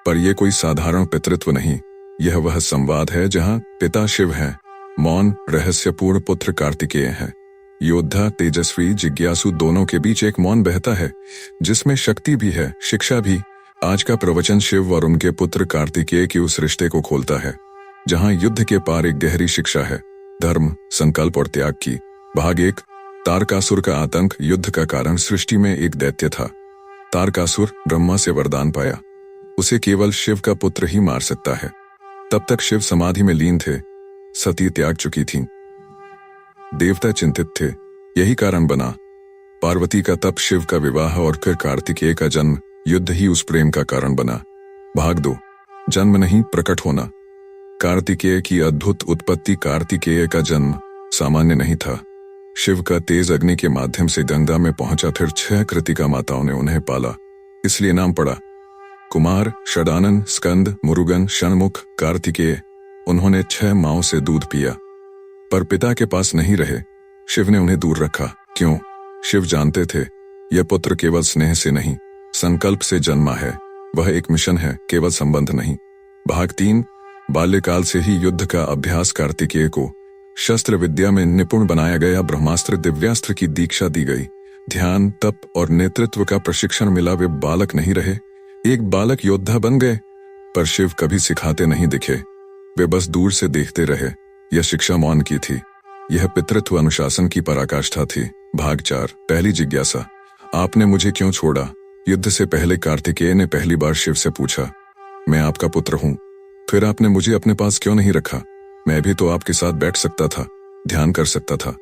पर यह कोई साधारण पितृत्व नहीं, यह वह संवाद है जहां पिता शिव हैं, मौन रहस्यपूर्ण पुत्र कार्तिकेय है। योद्धा, तेजस्वी, जिज्ञासु दोनों के बीच एक मौन बहता है जिसमें शक्ति भी है, शिक्षा भी। आज का प्रवचन शिव और उनके पुत्र कार्तिकेय के उस रिश्ते को खोलता है जहां युद्ध के पार एक गहरी शिक्षा है, धर्म, संकल्प और त्याग की। भाग 1। तारकासुर का आतंक। युद्ध का कारण। सृष्टि में एक दैत्य था। तारकासुर ब्रह्मा से वरदान पाया, उसे केवल शिव का पुत्र ही मार सकता है। तब तक शिव समाधि में लीन थे, सती त्याग चुकी थीं। देवता चिंतित थे, यही कारण बना पार्वती का तप, शिव का विवाह और फिर कार्तिकेय का जन्म। युद्ध ही उस प्रेम का कारण बना। भाग 2। जन्म नहीं, प्रकट होना। कार्तिकेय की अद्भुत उत्पत्ति। कार्तिकेय का जन्म सामान्य नहीं था। शिव का तेज अग्नि के माध्यम से गंगा में पहुंचा, फिर 6 कृतिका माताओं ने उन्हें पाला, इसलिए नाम पड़ा कुमार, षडानन, स्कंद, मुरुगन, षणमुख, कार्तिकेय। उन्होंने 6 माओं से दूध पिया, पर पिता के पास नहीं रहे। शिव ने उन्हें दूर रखा। क्यों? शिव जानते थे यह पुत्र केवल स्नेह से नहीं, संकल्प से जन्मा है। वह एक मिशन है, केवल संबंध नहीं। भाग 3। बाल्यकाल से ही युद्ध का अभ्यास। कार्तिकेय को शस्त्र विद्या में निपुण बनाया गया। ब्रह्मास्त्र, दिव्यास्त्र की दीक्षा दी गई। ध्यान, तप और नेतृत्व का प्रशिक्षण मिला। वे बालक नहीं रहे, एक बालक योद्धा बन गए। पर शिव कभी सिखाते नहीं दिखे, वे बस दूर से देखते रहे। यह शिक्षा मौन की थी, यह पितृत्व अनुशासन की पराकाष्ठा थी। भाग 4। पहली जिज्ञासा। आपने मुझे क्यों छोड़ा? युद्ध से पहले कार्तिकेय ने पहली बार शिव से पूछा, मैं आपका पुत्र हूं, फिर आपने मुझे अपने पास क्यों नहीं रखा? मैं भी तो आपके साथ बैठ सकता था, ध्यान कर सकता था।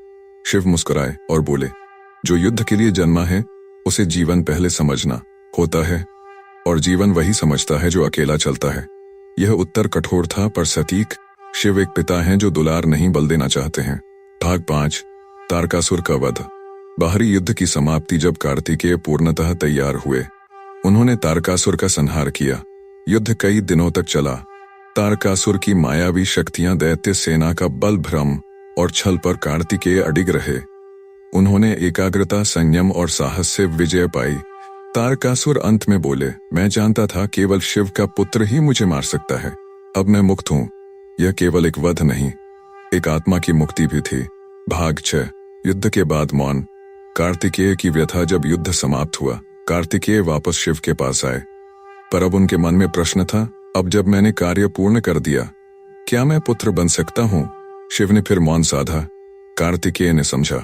शिव मुस्कुराए और बोले, जो युद्ध के लिए जन्मा है उसे जीवन पहले समझना होता है, और जीवन वही समझता है जो अकेला चलता है। यह उत्तर कठोर था पर सटीक। शिव एक पिता हैं जो दुलार नहीं बल देना चाहते हैं। भाग 5। तारकासुर का वध। बाहरी युद्ध की समाप्ति। जब कार्तिकेय पूर्णतः तैयार हुए, उन्होंने तारकासुर का संहार किया। युद्ध कई दिनों तक चला। तारकासुर की मायावी शक्तियां, दैत्य सेना का बल, भ्रम और छल पर कार्तिकेय अडिग रहे। उन्होंने एकाग्रता, संयम और साहस से विजय पाई। तारकासुर अंत में बोले, मैं जानता था केवल शिव का पुत्र ही मुझे मार सकता है, अब मैं मुक्त हूं। यह केवल एक वध नहीं, एक आत्मा की मुक्ति भी थी। भाग 6। युद्ध के बाद मौन। कार्तिकेय की व्यथा। जब युद्ध समाप्त हुआ, कार्तिकेय वापस शिव के पास आए, पर अब उनके मन में प्रश्न था, अब जब मैंने कार्य पूर्ण कर दिया, क्या मैं पुत्र बन सकता हूं? शिव ने फिर मौन साधा। कार्तिकेय ने समझा,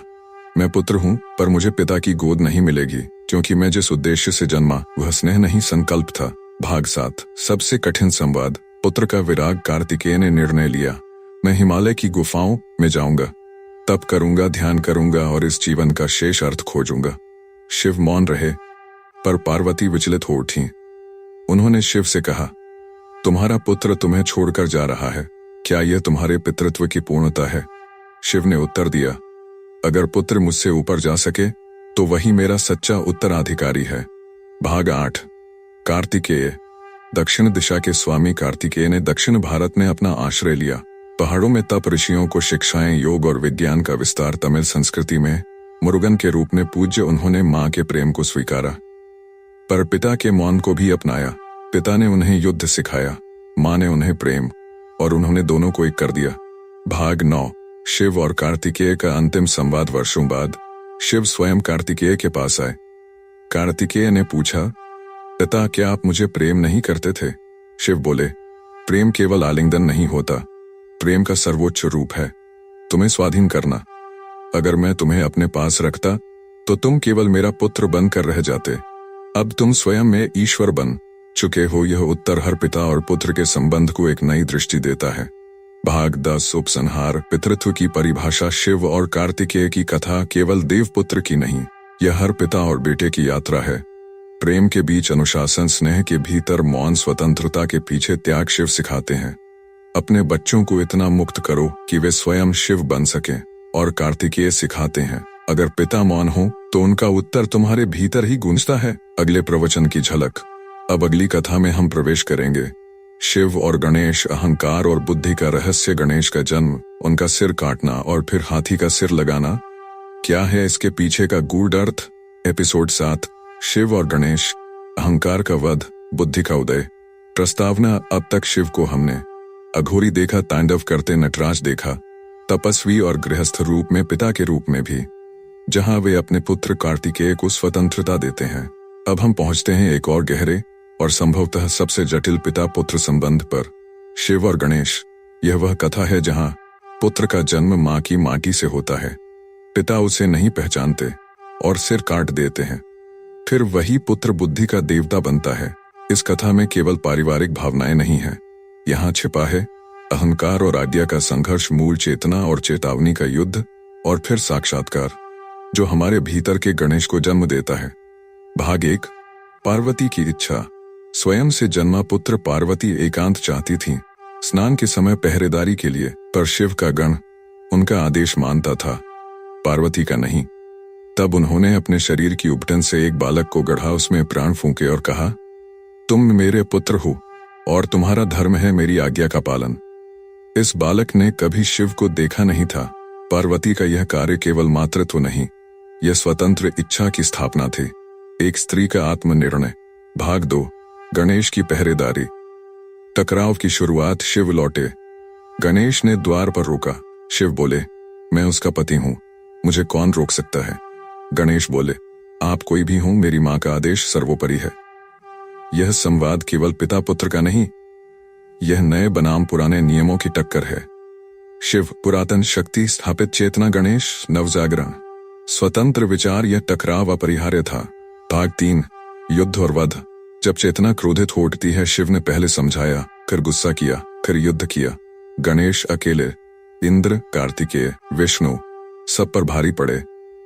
मैं पुत्र हूं, पर मुझे पिता की गोद नहीं मिलेगी, क्योंकि मैं जिस उद्देश्य से जन्मा वह स्नेह नहीं, संकल्प था। भाग 7। सबसे कठिन संवाद। पुत्र का विराग। कार्तिकेय ने निर्णय लिया, मैं हिमालय की गुफाओं में जाऊंगा, तप करूंगा, ध्यान करूंगा और इस जीवन का शेष अर्थ खोजूंगा। शिव मौन रहे, पर पार्वती विचलित हो उठी। उन्होंने शिव से कहा, तुम्हारा पुत्र तुम्हें छोड़कर जा रहा है, क्या यह तुम्हारे पितृत्व की पूर्णता है? शिव ने उत्तर दिया, अगर पुत्र मुझसे ऊपर जा सके तो वही मेरा सच्चा उत्तराधिकारी है। भाग 8। कार्तिकेय। दक्षिण दिशा के स्वामी कार्तिकेय ने दक्षिण भारत में अपना आश्रय लिया। पहाड़ों में तप, ऋषियों को शिक्षाएं, योग और विज्ञान का विस्तार। तमिल संस्कृति में मुरुगन के रूप में पूज्य। उन्होंने मां के प्रेम को स्वीकारा, पर पिता के मौन को भी अपनाया। पिता ने उन्हें युद्ध सिखाया, मां ने उन्हें प्रेम, और उन्होंने दोनों को एक कर दिया। भाग 9। शिव और कार्तिकेय का अंतिम संवाद। वर्षों बाद शिव स्वयं कार्तिकेय के पास आए। कार्तिकेय ने पूछा, पिता, क्या आप मुझे प्रेम नहीं करते थे? शिव बोले, प्रेम केवल आलिंगन नहीं होता, प्रेम का सर्वोच्च रूप है तुम्हें स्वाधीन करना। अगर मैं तुम्हें अपने पास रखता तो तुम केवल मेरा पुत्र बनकर रह जाते। अब तुम स्वयं में ईश्वर बन चुके हो। यह उत्तर हर पिता और पुत्र के संबंध को एक नई दृष्टि देता है। भाग 10। उपसंहार। पितृत्व की परिभाषा। शिव और कार्तिकेय की कथा केवल देवपुत्र की नहीं, यह हर पिता और बेटे की यात्रा है। प्रेम के बीच अनुशासन, स्नेह के भीतर मौन, स्वतंत्रता के पीछे त्याग। शिव सिखाते हैं, अपने बच्चों को इतना मुक्त करो कि वे स्वयं शिव बन सकें। और कार्तिकेय सिखाते हैं, अगर पिता मौन हो तो उनका उत्तर तुम्हारे भीतर ही गूंजता है। अगले प्रवचन की झलक। अब अगली कथा में हम प्रवेश करेंगे शिव और गणेश, अहंकार और बुद्धि का रहस्य। गणेश का जन्म, उनका सिर काटना और फिर हाथी का सिर लगाना, क्या है इसके पीछे का गूढ़ अर्थ? एपिसोड 7, शिव और गणेश, अहंकार का वध, बुद्धि का उदय। प्रस्तावना। अब तक शिव को हमने अघोरी देखा, तांडव करते नटराज देखा, तपस्वी और गृहस्थ रूप में, पिता के रूप में भी, जहां वे अपने पुत्र कार्तिकेय को स्वतंत्रता देते हैं। अब हम पहुंचते हैं एक और गहरे और संभवतः सबसे जटिल पिता पुत्र संबंध पर, शिव और गणेश। यह वह कथा है जहां पुत्र का जन्म मां की माटी से होता है, पिता उसे नहीं पहचानते और सिर काट देते हैं, फिर वही पुत्र बुद्धि का देवता बनता है। इस कथा में केवल पारिवारिक भावनाएं नहीं हैं, यहाँ छिपा है अहंकार और आज्ञा का संघर्ष, मूल चेतना और चेतावनी का युद्ध, और फिर साक्षात्कार जो हमारे भीतर के गणेश को जन्म देता है। भाग 1, पार्वती की इच्छा। स्वयं से जन्मा पुत्र पार्वती एकांत चाहती थी, स्नान के समय पहरेदारी के लिए, पर शिव का गण उनका आदेश मानता था, पार्वती का नहीं। तब उन्होंने अपने शरीर की उबटन से एक बालक को गढ़ा, उसमें प्राण फूंके और कहा, तुम मेरे पुत्र हो और तुम्हारा धर्म है मेरी आज्ञा का पालन। इस बालक ने कभी शिव को देखा नहीं था। पार्वती का यह कार्य केवल मातृत्व नहीं, यह स्वतंत्र इच्छा की स्थापना थी, एक स्त्री का आत्मनिर्णय। भाग 2, गणेश की पहरेदारी। टकराव की शुरुआत। शिव लौटे, गणेश ने द्वार पर रोका। शिव बोले, मैं उसका पति हूं, मुझे कौन रोक सकता है? गणेश बोले, आप कोई भी हो, मेरी मां का आदेश सर्वोपरि है। यह संवाद केवल पिता पुत्र का नहीं, यह नए बनाम पुराने नियमों की टक्कर है। शिव पुरातन शक्ति, स्थापित चेतना, गणेश नवजागरण, स्वतंत्र विचार। यह टकराव अपरिहार्य था। भाग 3, युद्ध और वध। जब चेतना क्रोधित हो उठती है, शिव ने पहले समझाया, फिर गुस्सा किया, फिर युद्ध किया। गणेश अकेले, इंद्र, कार्तिकेय, विष्णु सब पर भारी पड़े।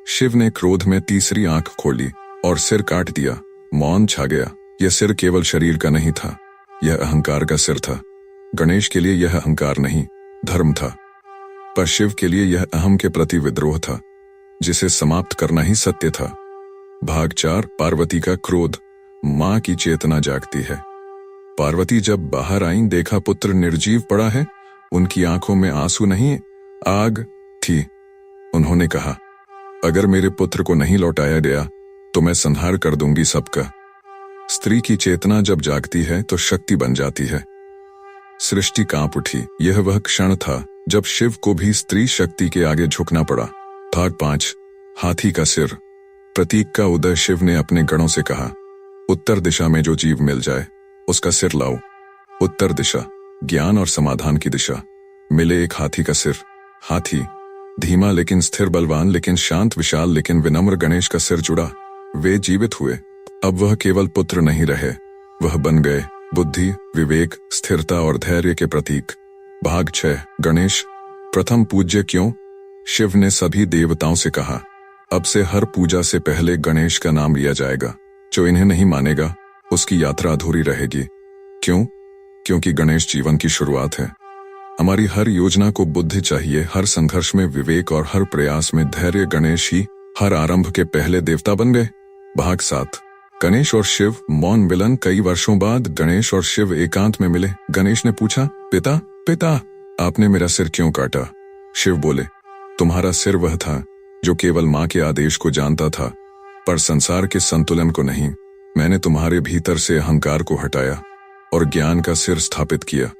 शिव ने क्रोध में तीसरी आंख खोली और सिर काट दिया। मौन छा गया। यह सिर केवल शरीर का नहीं था, यह अहंकार का सिर था। गणेश के लिए यह अहंकार नहीं, धर्म था, पर शिव के लिए यह अहम के प्रति विद्रोह था, जिसे समाप्त करना ही सत्य था। भाग 4, पार्वती का क्रोध। मां की चेतना जागती है। पार्वती जब बाहर आईं, देखा पुत्र निर्जीव पड़ा है। उनकी आंखों में आंसू नहीं, आग थी। उन्होंने कहा, अगर मेरे पुत्र को नहीं लौटाया गया तो मैं संहार कर दूंगी सबका। स्त्री की चेतना जब जागती है तो शक्ति बन जाती है। सृष्टि कांप उठी। यह वह क्षण था जब शिव को भी स्त्री शक्ति के आगे झुकना पड़ा। भाग 5, हाथी का सिर। प्रतीक का उदय। शिव ने अपने गणों से कहा, उत्तर दिशा में जो जीव मिल जाए उसका सिर लाओ। उत्तर दिशा, ज्ञान और समाधान की दिशा। मिले एक हाथी का सिर। हाथी धीमा लेकिन स्थिर, बलवान लेकिन शांत, विशाल लेकिन विनम्र। गणेश का सिर जुड़ा, वे जीवित हुए। अब वह केवल पुत्र नहीं रहे, वह बन गए बुद्धि, विवेक, स्थिरता और धैर्य के प्रतीक। भाग 6, गणेश प्रथम पूज्य क्यों? शिव ने सभी देवताओं से कहा, अब से हर पूजा से पहले गणेश का नाम लिया जाएगा। जो इन्हें नहीं मानेगा उसकी यात्रा अधूरी रहेगी। क्यों? क्योंकि गणेश जीवन की शुरुआत है। हमारी हर योजना को बुद्धि चाहिए, हर संघर्ष में विवेक और हर प्रयास में धैर्य। गणेश ही हर आरंभ के पहले देवता बन गए। भाग 7, गणेश और शिव मौन मिलन। कई वर्षों बाद गणेश और शिव एकांत में मिले। गणेश ने पूछा, पिता पिता आपने मेरा सिर क्यों काटा? शिव बोले, तुम्हारा सिर वह था जो केवल मां के आदेश को जानता था, पर संसार के संतुलन को नहीं। मैंने तुम्हारे भीतर से अहंकार को हटाया और ज्ञान का सिर स्थापित किया।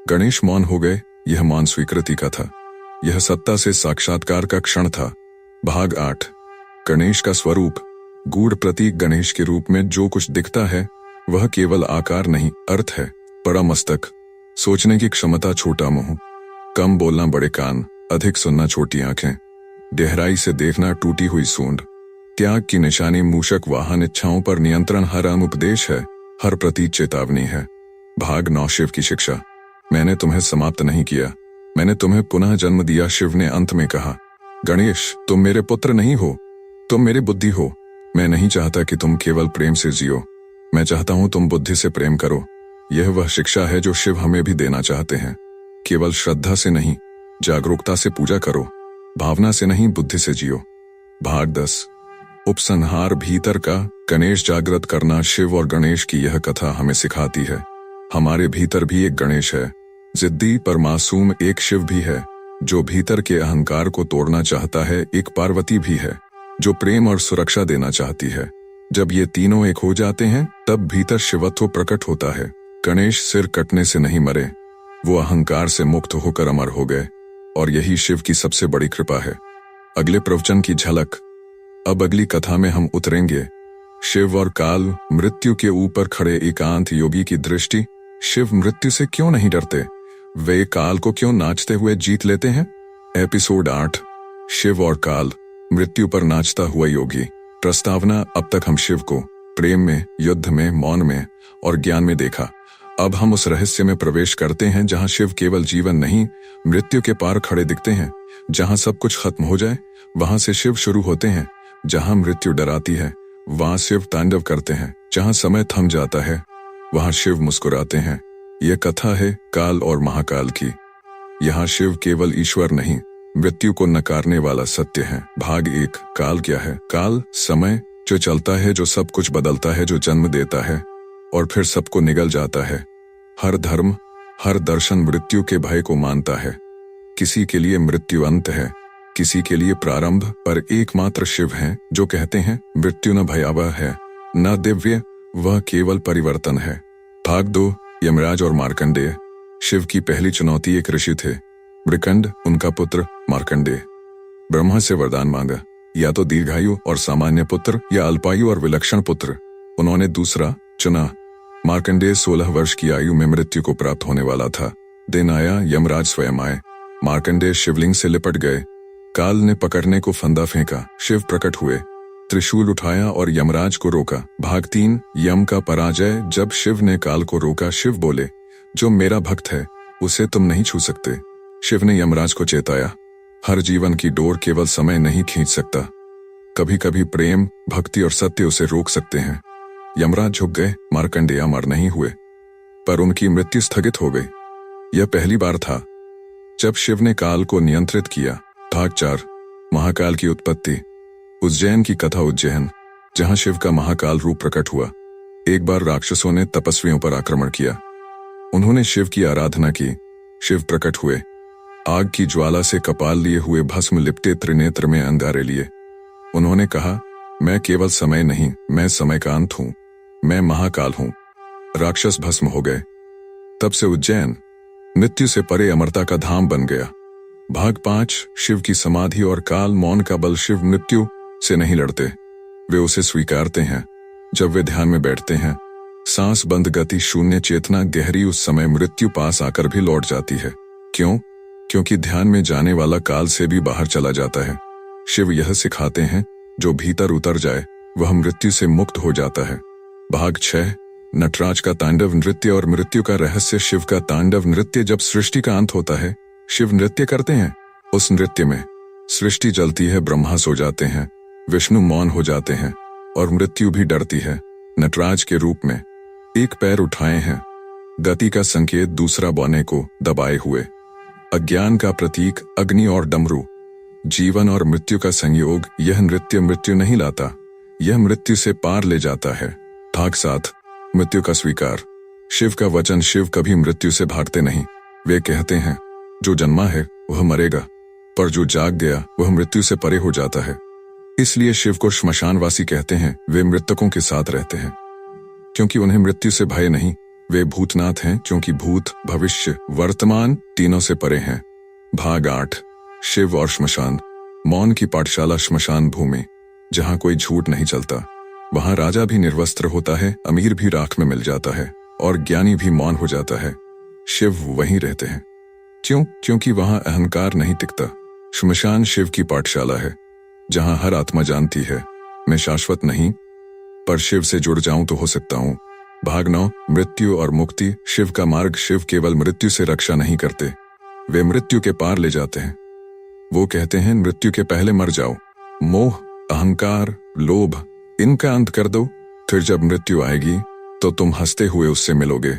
गणेश मौन हो गए। यह मौन स्वीकृति का था, यह सत्ता से साक्षात्कार का क्षण था। भाग 8, गणेश का स्वरूप। गूढ़ प्रतीक। गणेश के रूप में जो कुछ दिखता है वह केवल आकार नहीं, अर्थ है। बड़ा मस्तक, सोचने की क्षमता, छोटा मुंह, कम बोलना, बड़े कान, अधिक सुनना, छोटी आंखें, गहराई से देखना, टूटी हुई सूंड, त्याग की निशानी, मूषक वाहन, इच्छाओं पर नियंत्रण। हर अंग उपदेश है, हर प्रतीक चेतावनी है। भाग 9, शिव की शिक्षा। मैंने तुम्हें समाप्त नहीं किया, मैंने तुम्हें पुनः जन्म दिया। शिव ने अंत में कहा, गणेश तुम मेरे पुत्र नहीं हो, तुम मेरी बुद्धि हो। मैं नहीं चाहता कि तुम केवल प्रेम से जियो, मैं चाहता हूं तुम बुद्धि से प्रेम करो। यह वह शिक्षा है जो शिव हमें भी देना चाहते हैं। केवल श्रद्धा से नहीं, जागरूकता से पूजा करो, भावना से नहीं, बुद्धि से जियो। भाग 10, उपसंहार। भीतर का गणेश जागृत करना। शिव और गणेश की यह कथा हमें सिखाती है, हमारे भीतर भी एक गणेश है, जिद्दी पर मासूम एक शिव भी है, जो भीतर के अहंकार को तोड़ना चाहता है, एक पार्वती भी है, जो प्रेम और सुरक्षा देना चाहती है। जब ये तीनों एक हो जाते हैं तब भीतर शिवत्व प्रकट होता है। गणेश सिर कटने से नहीं मरे, वो अहंकार से मुक्त होकर अमर हो गए, और यही शिव की सबसे बड़ी कृपा है। अगले प्रवचन की झलक। अब अगली कथा में हम उतरेंगे शिव और काल, मृत्यु के ऊपर खड़े एकांत योगी की दृष्टि। शिव मृत्यु से क्यों नहीं डरते, वे काल को क्यों नाचते हुए जीत लेते हैं। एपिसोड 8, शिव और काल, मृत्यु पर नाचता हुआ योगी। प्रस्तावना। अब तक हम शिव को प्रेम में, युद्ध में, मौन में और ज्ञान में देखा। अब हम उस रहस्य में प्रवेश करते हैं जहां शिव केवल जीवन नहीं, मृत्यु के पार खड़े दिखते हैं। जहां सब कुछ खत्म हो जाए वहां से शिव शुरू होते हैं। जहां मृत्यु डराती है वहां शिव तांडव करते हैं। जहां समय थम जाता है वहां शिव मुस्कुराते हैं। यह कथा है काल और महाकाल की। यहाँ शिव केवल ईश्वर नहीं, मृत्यु को नकारने वाला सत्य है। भाग 1। काल क्या है। काल समय जो चलता है, जो सब कुछ बदलता है, जो जन्म देता है और फिर सबको निगल जाता है। हर धर्म, हर दर्शन मृत्यु के भय को मानता है। किसी के लिए मृत्यु अंत है, किसी के लिए प्रारंभ, पर एकमात्र शिव हैं जो कहते हैं मृत्यु न भयावह है, न दिव्य, वह केवल परिवर्तन है। भाग 2। यमराज और मार्कंडेय। शिव की पहली चुनौती एक ऋषि थे, मृकंड, उनका पुत्र मार्कंडेय। ब्रह्मा से वरदान मांगा, या तो दीर्घायु और सामान्य पुत्र या अल्पायु और विलक्षण पुत्र। उन्होंने दूसरा चुना। मार्कंडेय 16 वर्ष की आयु में मृत्यु को प्राप्त होने वाला था। दिन आया, यमराज स्वयं आए। मार्कंडेय शिवलिंग से लिपट गए। काल ने पकड़ने को फंदा फेंका, शिव प्रकट हुए, त्रिशूल उठाया और यमराज को रोका। भाग 3। यम का पराजय। जब शिव ने काल को रोका, शिव बोले, जो मेरा भक्त है उसे तुम नहीं छू सकते। शिव ने यमराज को चेताया, हर जीवन की डोर केवल समय नहीं खींच सकता, कभी कभी प्रेम, भक्ति और सत्य उसे रोक सकते हैं। यमराज झुक गए। मार्कंडेय अमर नहीं हुए, पर उनकी मृत्यु स्थगित हो गई। यह पहली बार था जब शिव ने काल को नियंत्रित किया। भाग 4। महाकाल की उत्पत्ति। उज्जैन की कथा। उज्जैन, जहां शिव का महाकाल रूप प्रकट हुआ। एक बार राक्षसों ने तपस्वियों पर आक्रमण किया। उन्होंने शिव की आराधना की। शिव प्रकट हुए, आग की ज्वाला से कपाल लिए हुए, भस्म लिपटे त्रिनेत्र में अंगारे लिए। उन्होंने कहा, मैं केवल समय नहीं, मैं समय का अंत हूं, मैं महाकाल हूं। राक्षस भस्म हो गए। तब से उज्जैन मृत्यु से परे अमरता का धाम बन गया। भाग 5। शिव की समाधि और काल मौन का बल। शिव मृत्यु से नहीं लड़ते, वे उसे स्वीकारते हैं। जब वे ध्यान में बैठते हैं, सांस बंद, गति शून्य, चेतना गहरी, उस समय मृत्यु पास आकर भी लौट जाती है। क्यों? क्योंकि ध्यान में जाने वाला काल से भी बाहर चला जाता है। शिव यह सिखाते हैं, जो भीतर उतर जाए वह मृत्यु से मुक्त हो जाता है। भाग 6। नटराज का तांडव नृत्य और मृत्यु का रहस्य। शिव का तांडव नृत्य। जब सृष्टि का अंत होता है, शिव नृत्य करते हैं। उस नृत्य में सृष्टि जलती है, ब्रह्मा सो जाते हैं, विष्णु मौन हो जाते हैं और मृत्यु भी डरती है। नटराज के रूप में एक पैर उठाए हैं, गति का संकेत, दूसरा बौने को दबाए हुए। अज्ञान का प्रतीक अग्नि और डमरू। जीवन और मृत्यु का संयोग। यह नृत्य मृत्यु नहीं लाता, यह मृत्यु से पार ले जाता है। भाग 7। मृत्यु का स्वीकार। शिव का वचन। शिव कभी मृत्यु से भागते नहीं। वे कहते हैं, जो जन्मा है वह मरेगा, पर जो जाग गया वह मृत्यु से परे हो जाता है। इसलिए शिव को श्मशानवासी कहते हैं। वे मृतकों के साथ रहते हैं क्योंकि उन्हें मृत्यु से भय नहीं। वे भूतनाथ हैं क्योंकि भूत, भविष्य, वर्तमान तीनों से परे हैं। भाग 8। शिव और श्मशान। मौन की पाठशाला। श्मशान भूमि, जहां कोई झूठ नहीं चलता। वहां राजा भी निर्वस्त्र होता है, अमीर भी राख में मिल जाता है और ज्ञानी भी मौन हो जाता है। शिव वहीं रहते हैं। क्यों? क्योंकि वहां अहंकार नहीं टिकता। श्मशान शिव की पाठशाला है, जहां हर आत्मा जानती है, मैं शाश्वत नहीं, पर शिव से जुड़ जाऊं तो हो सकता हूं। भाग 9। मृत्यु और मुक्ति। शिव का मार्ग। शिव केवल मृत्यु से रक्षा नहीं करते, वे मृत्यु के पार ले जाते हैं। वो कहते हैं, मृत्यु के पहले मर जाओ। मोह, अहंकार, लोभ, इनका अंत कर दो, फिर जब मृत्यु आएगी तो तुम हंसते हुए उससे मिलोगे।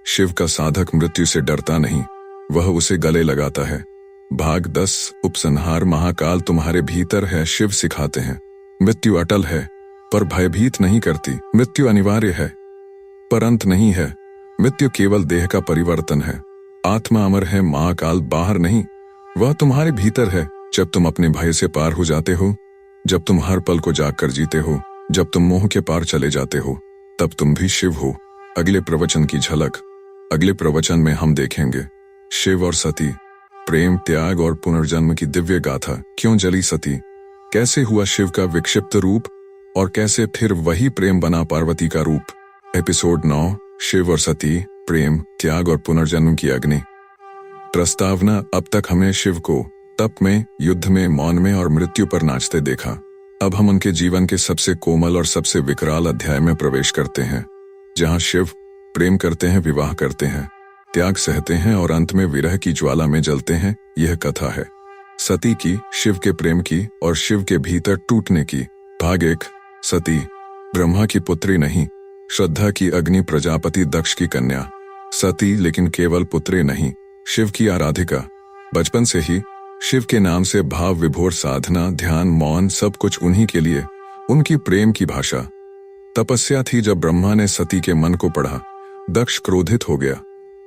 शिव का साधक मृत्यु से डरता नहीं, वह उसे गले लगाता है। भाग 10। उपसंहार। महाकाल तुम्हारे भीतर है। शिव सिखाते हैं, मृत्यु अटल है पर भयभीत नहीं करती। मृत्यु अनिवार्य है पर अंत नहीं है। मृत्यु केवल देह का परिवर्तन है, आत्मा अमर है, महाकाल बाहर नहीं, वह तुम्हारे भीतर है। जब तुम अपने भय से पार हो जाते हो, जब तुम हर पल को जाग कर जीते हो, जब तुम मोह के पार चले जाते हो, तब तुम भी शिव हो। अगले प्रवचन की झलक। अगले प्रवचन में हम देखेंगे शिव और सती, प्रेम, त्याग और पुनर्जन्म की दिव्य गाथा। क्यों जली सती, कैसे हुआ शिव का विक्षिप्त रूप, और कैसे फिर वही प्रेम बना पार्वती का रूप। एपिसोड 9, शिव और सती, प्रेम, त्याग और पुनर्जन्म की अग्नि। प्रस्तावना। अब तक हमने शिव को तप में, युद्ध में, मौन में और मृत्यु पर नाचते देखा। अब हम उनके जीवन के सबसे कोमल और सबसे विकराल अध्याय में प्रवेश करते हैं, जहां शिव प्रेम करते हैं, विवाह करते हैं, त्याग सहते हैं और अंत में विरह की ज्वाला में जलते हैं। यह कथा है सती की, शिव के प्रेम की और शिव के भीतर टूटने की। भाग 1। सती ब्रह्मा की पुत्री नहीं, श्रद्धा की अग्नि, प्रजापति दक्ष की कन्या। सती लेकिन केवल पुत्री नहीं, शिव की आराधिका। बचपन से ही शिव के नाम से भाव विभोर साधना, ध्यान, मौन, सब कुछ उन्हीं के लिए, उनकी प्रेम की भाषा। तपस्या थी जब ब्रह्मा ने सती के मन को पढ़ा। दक्ष क्रोधित हो गया।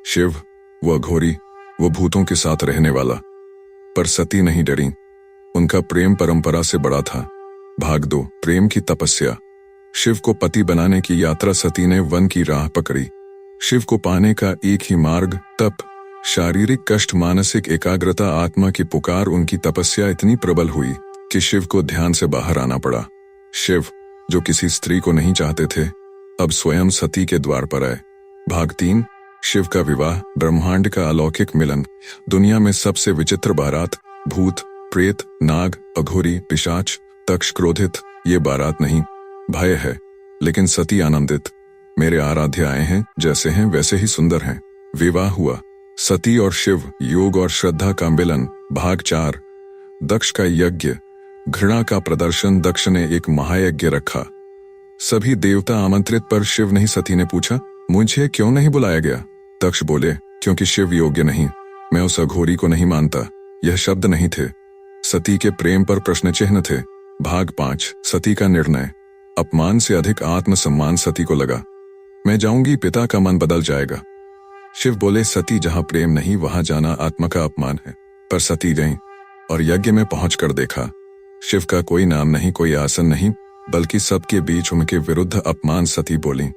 शिव, वो अघोरी, वो भूतों के साथ रहने वाला। पर सती नहीं डरी, उनका प्रेम परंपरा से बड़ा था। भाग 2। प्रेम की तपस्या। शिव को पति बनाने की यात्रा। सती ने वन की राह पकड़ी। शिव को पाने का एक ही मार्ग, तप। शारीरिक कष्ट, मानसिक एकाग्रता, आत्मा की पुकार। उनकी तपस्या इतनी प्रबल हुई कि शिव को ध्यान से बाहर आना पड़ा। शिव, जो किसी स्त्री को नहीं चाहते थे, अब स्वयं सती के द्वार पर आए। भाग 3। शिव का विवाह, ब्रह्मांड का अलौकिक मिलन। दुनिया में सबसे विचित्र बारात, भूत, प्रेत, नाग, अघोरी, पिशाच, दक्ष क्रोधित। ये बारात नहीं, भय है, लेकिन सती आनंदित। मेरे आराध्य आए हैं, जैसे हैं वैसे ही सुंदर हैं। विवाह हुआ। सती और शिव, योग और श्रद्धा का मिलन। भाग 4। दक्ष का यज्ञ, घृणा का प्रदर्शन। दक्ष ने एक महायज्ञ रखा, सभी देवता आमंत्रित, पर शिव नहीं। सती ने पूछा, मुझे क्यों नहीं बुलाया गया? दक्ष बोले, क्योंकि शिव योग्य नहीं, मैं उस अघोरी को नहीं मानता। यह शब्द नहीं थे, सती के प्रेम पर प्रश्न चिन्ह थे। भाग 5। सती का निर्णय। अपमान से अधिक आत्मसम्मान सती को लगा। मैं जाऊंगी, पिता का मन बदल जाएगा। शिव बोले, सती, जहां प्रेम नहीं वहां जाना आत्मा का अपमान है। पर सती गईं और यज्ञ में पहुंचकर देखा, शिव का कोई नाम नहीं, कोई आसन नहीं, बल्कि सबके बीच उनके विरुद्ध अपमान। सती बोली,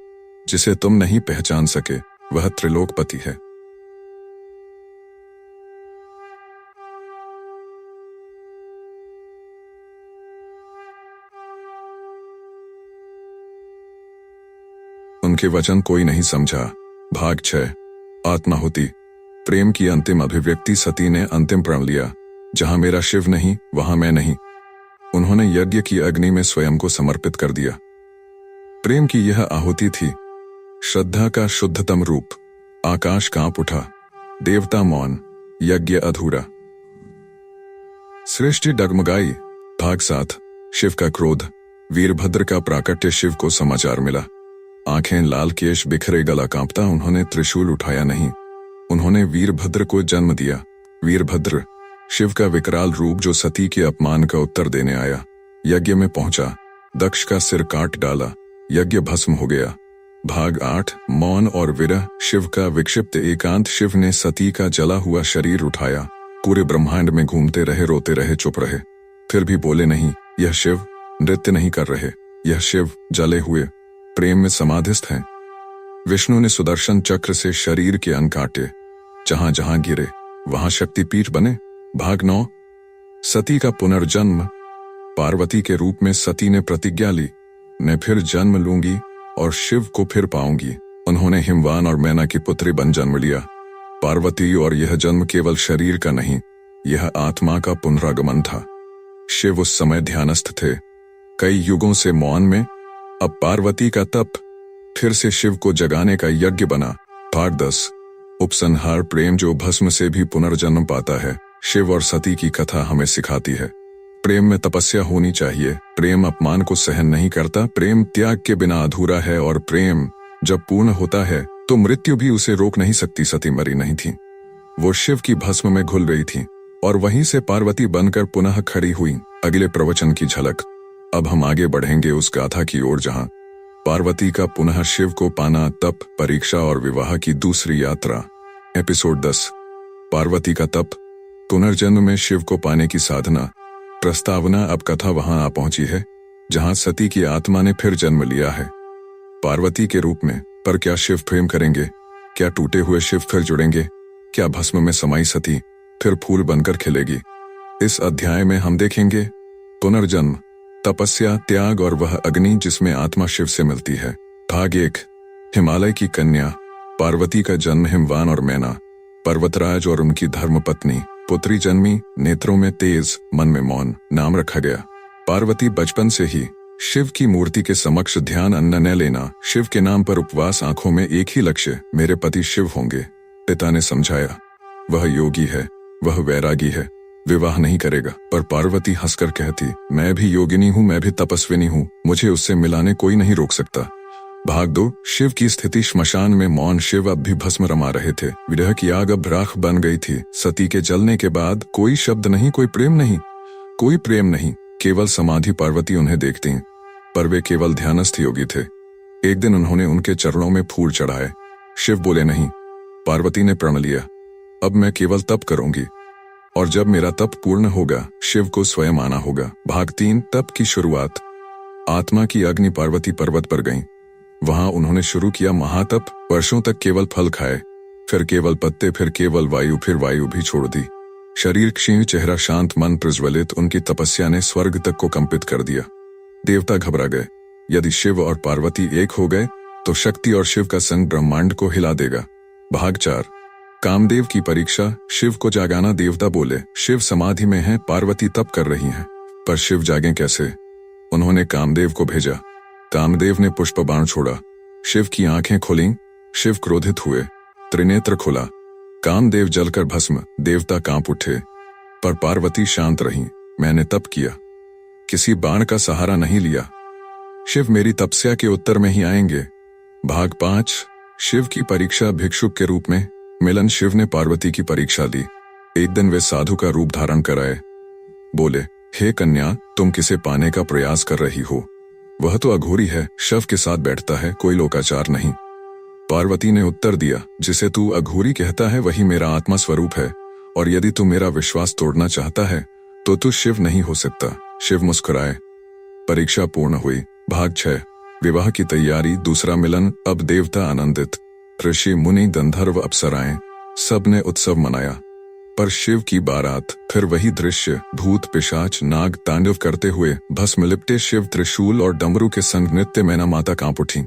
जिसे तुम नहीं पहचान सके वह त्रिलोकपति है। उनके वचन कोई नहीं समझा। भाग 6। आत्माहुति। प्रेम की अंतिम अभिव्यक्ति। सती ने अंतिम प्रण लिया, जहां मेरा शिव नहीं वहां मैं नहीं। उन्होंने यज्ञ की अग्नि में स्वयं को समर्पित कर दिया। प्रेम की यह आहुति थी श्रद्धा का शुद्धतम रूप। आकाश कांप उठा, देवता मौन, यज्ञ अधूरा, सृष्टि डगमगाई। भाग 7। शिव का क्रोध। वीरभद्र का प्राकट्य। शिव को समाचार मिला। आंखें लाल, केश बिखरे, गला कांपता। उन्होंने त्रिशूल उठाया नहीं, उन्होंने वीरभद्र को जन्म दिया। वीरभद्र, शिव का विकराल रूप, जो सती के अपमान का उत्तर देने आया। यज्ञ में पहुंचा, दक्ष का सिर काट डाला, यज्ञ भस्म हो गया। भाग 8। मौन और विरह। शिव का विक्षिप्त एकांत। शिव ने सती का जला हुआ शरीर उठाया, पूरे ब्रह्मांड में घूमते रहे, रोते रहे, चुप रहे, फिर भी बोले नहीं। यह शिव नृत्य नहीं कर रहे, यह शिव जले हुए प्रेम में समाधिस्थ हैं। विष्णु ने सुदर्शन चक्र से शरीर के अंग काटे, जहां जहां गिरे वहां शक्तिपीठ बने। भाग 9। सती का पुनर्जन्म। पार्वती के रूप में सती ने प्रतिज्ञा ली, मैं फिर जन्म लूंगी और शिव को फिर पाऊंगी। उन्होंने हिमवान और मैना की पुत्री बन जन्म लिया। पार्वती, और यह जन्म केवल शरीर का नहीं, यह आत्मा का पुनरागमन था। शिव उस समय ध्यानस्थ थे, कई युगों से मौन में। अब पार्वती का तप फिर से शिव को जगाने का यज्ञ बना। भाग 10। उपसंहार। प्रेम जो भस्म से भी पुनर्जन्म पाता है। शिव और सती की कथा हमें सिखाती है, प्रेम में तपस्या होनी चाहिए। प्रेम अपमान को सहन नहीं करता, प्रेम त्याग के बिना अधूरा है, और प्रेम जब पूर्ण होता है तो मृत्यु भी उसे रोक नहीं सकती। सती मरी नहीं थी, वो शिव की भस्म में घुल रही थी और वहीं से पार्वती बनकर पुनः खड़ी हुई। अगले प्रवचन की झलक। अब हम आगे बढ़ेंगे उस गाथा की ओर जहां पार्वती का पुनः शिव को पाना, तप, परीक्षा और विवाह की दूसरी यात्रा। एपिसोड 10। पार्वती का तप, पुनर्जन्म में शिव को पाने की साधना। प्रस्तावना। अब कथा वहां आ पहुंची है जहां सती की आत्मा ने फिर जन्म लिया है, पार्वती के रूप में। पर क्या शिव प्रेम करेंगे? क्या टूटे हुए शिव फिर जुड़ेंगे? क्या भस्म में समाई सती फिर फूल बनकर खिलेगी? इस अध्याय में हम देखेंगे पुनर्जन्म, तपस्या, त्याग और वह अग्नि जिसमें आत्मा शिव से मिलती है। भाग 1। हिमालय की कन्या पार्वती का जन्म हिमवान और मैना, पर्वतराज और उनकी धर्मपत्नी पुत्री जन्मी। नेत्रों में तेज, मन में मौन, नाम रखा गया। पार्वती बचपन से ही शिव की मूर्ति के समक्ष ध्यान, अन्न न लेना, शिव के नाम पर उपवास, आंखों में एक ही लक्ष्य, मेरे पति शिव होंगे। पिता ने समझाया, वह योगी है, वह वैरागी है, विवाह नहीं करेगा। पर पार्वती हंसकर कहती, मैं भी योगिनी हूँ, मैं भी तपस्विनी हूँ, मुझे उससे मिलाने कोई नहीं रोक सकता। भाग 2। शिव की स्थिति। श्मशान में मौन। शिव अब भी भस्म रमा रहे थे। विरह की आग अब राख बन गई थी। सती के जलने के बाद कोई शब्द नहीं, कोई प्रेम नहीं, कोई प्रेम नहीं, केवल समाधि। पार्वती उन्हें देखती, पर वे केवल ध्यानस्थ योगी थे। एक दिन उन्होंने उनके चरणों में फूल चढ़ाए। शिव बोले नहीं। पार्वती ने प्रण लिया, अब मैं केवल तप करूंगी, और जब मेरा तप पूर्ण होगा शिव को स्वयं आना होगा। भाग 3। तप की शुरुआत। आत्मा की अग्नि। पार्वती पर्वत पर गईं। वहां उन्होंने शुरू किया महातप। वर्षों तक केवल फल खाए, फिर केवल पत्ते, फिर केवल वायु, फिर वायु भी छोड़ दी। शरीर क्षीण, चेहरा शांत, मन प्रज्वलित। उनकी तपस्या ने स्वर्ग तक को कंपित कर दिया। देवता घबरा गए। यदि शिव और पार्वती एक हो गए तो शक्ति और शिव का संग ब्रह्मांड को हिला देगा। भाग 4। कामदेव की परीक्षा। शिव को जागाना। देवता बोले, शिव समाधि में है, पार्वती तप कर रही हैं, पर शिव जागें कैसे? उन्होंने कामदेव को भेजा। कामदेव ने पुष्प बाण छोड़ा। शिव की आंखें खुलीं। शिव क्रोधित हुए। त्रिनेत्र खुला। कामदेव जलकर भस्म। देवता कांप उठे, पर पार्वती शांत रही। मैंने तप किया, किसी बाण का सहारा नहीं लिया। शिव मेरी तपस्या के उत्तर में ही आएंगे। भाग 5। शिव की परीक्षा। भिक्षुक के रूप में मिलन। शिव ने पार्वती की परीक्षा ली। एक दिन वे साधु का रूप धारण कराए। बोले, हे कन्या, तुम किसे पाने का प्रयास कर रही हो? वह तो अघोरी है, शव के साथ बैठता है, कोई लोकाचार नहीं। पार्वती ने उत्तर दिया, जिसे तू अघोरी कहता है वही मेरा आत्मा स्वरूप है, और यदि तू मेरा विश्वास तोड़ना चाहता है तो तू शिव नहीं हो सकता। शिव मुस्कुराए। परीक्षा पूर्ण हुई। भाग 6। विवाह की तैयारी। दूसरा मिलन। अब देवता आनंदित, ऋषि मुनि गंधर्व अप्सराएं, सब ने उत्सव मनाया। पर शिव की बारात। फिर वही दृश्य, भूत पिशाच नाग तांडव करते हुए, भस्म लिपटे शिव त्रिशूल और डमरू के संग नृत्य। मैना माता कांप उठी।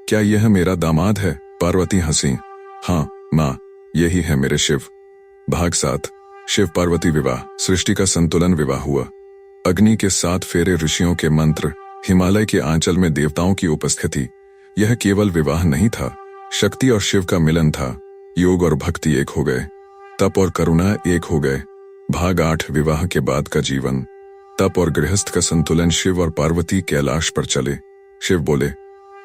क्या यह मेरा दामाद है? पार्वती हंसी। हाँ माँ, यही है मेरे शिव। भाग 7। शिव पार्वती विवाह। सृष्टि का संतुलन। विवाह हुआ। अग्नि के 7 फेरे, ऋषियों के मंत्र, हिमालय के आंचल में देवताओं की उपस्थिति। यह केवल विवाह नहीं था, शक्ति और शिव का मिलन था। योग और भक्ति एक हो गए, तप और करुणा एक हो गए। भाग 8। विवाह के बाद का जीवन। तप और गृहस्थ का संतुलन। शिव और पार्वती कैलाश पर चले। शिव बोले,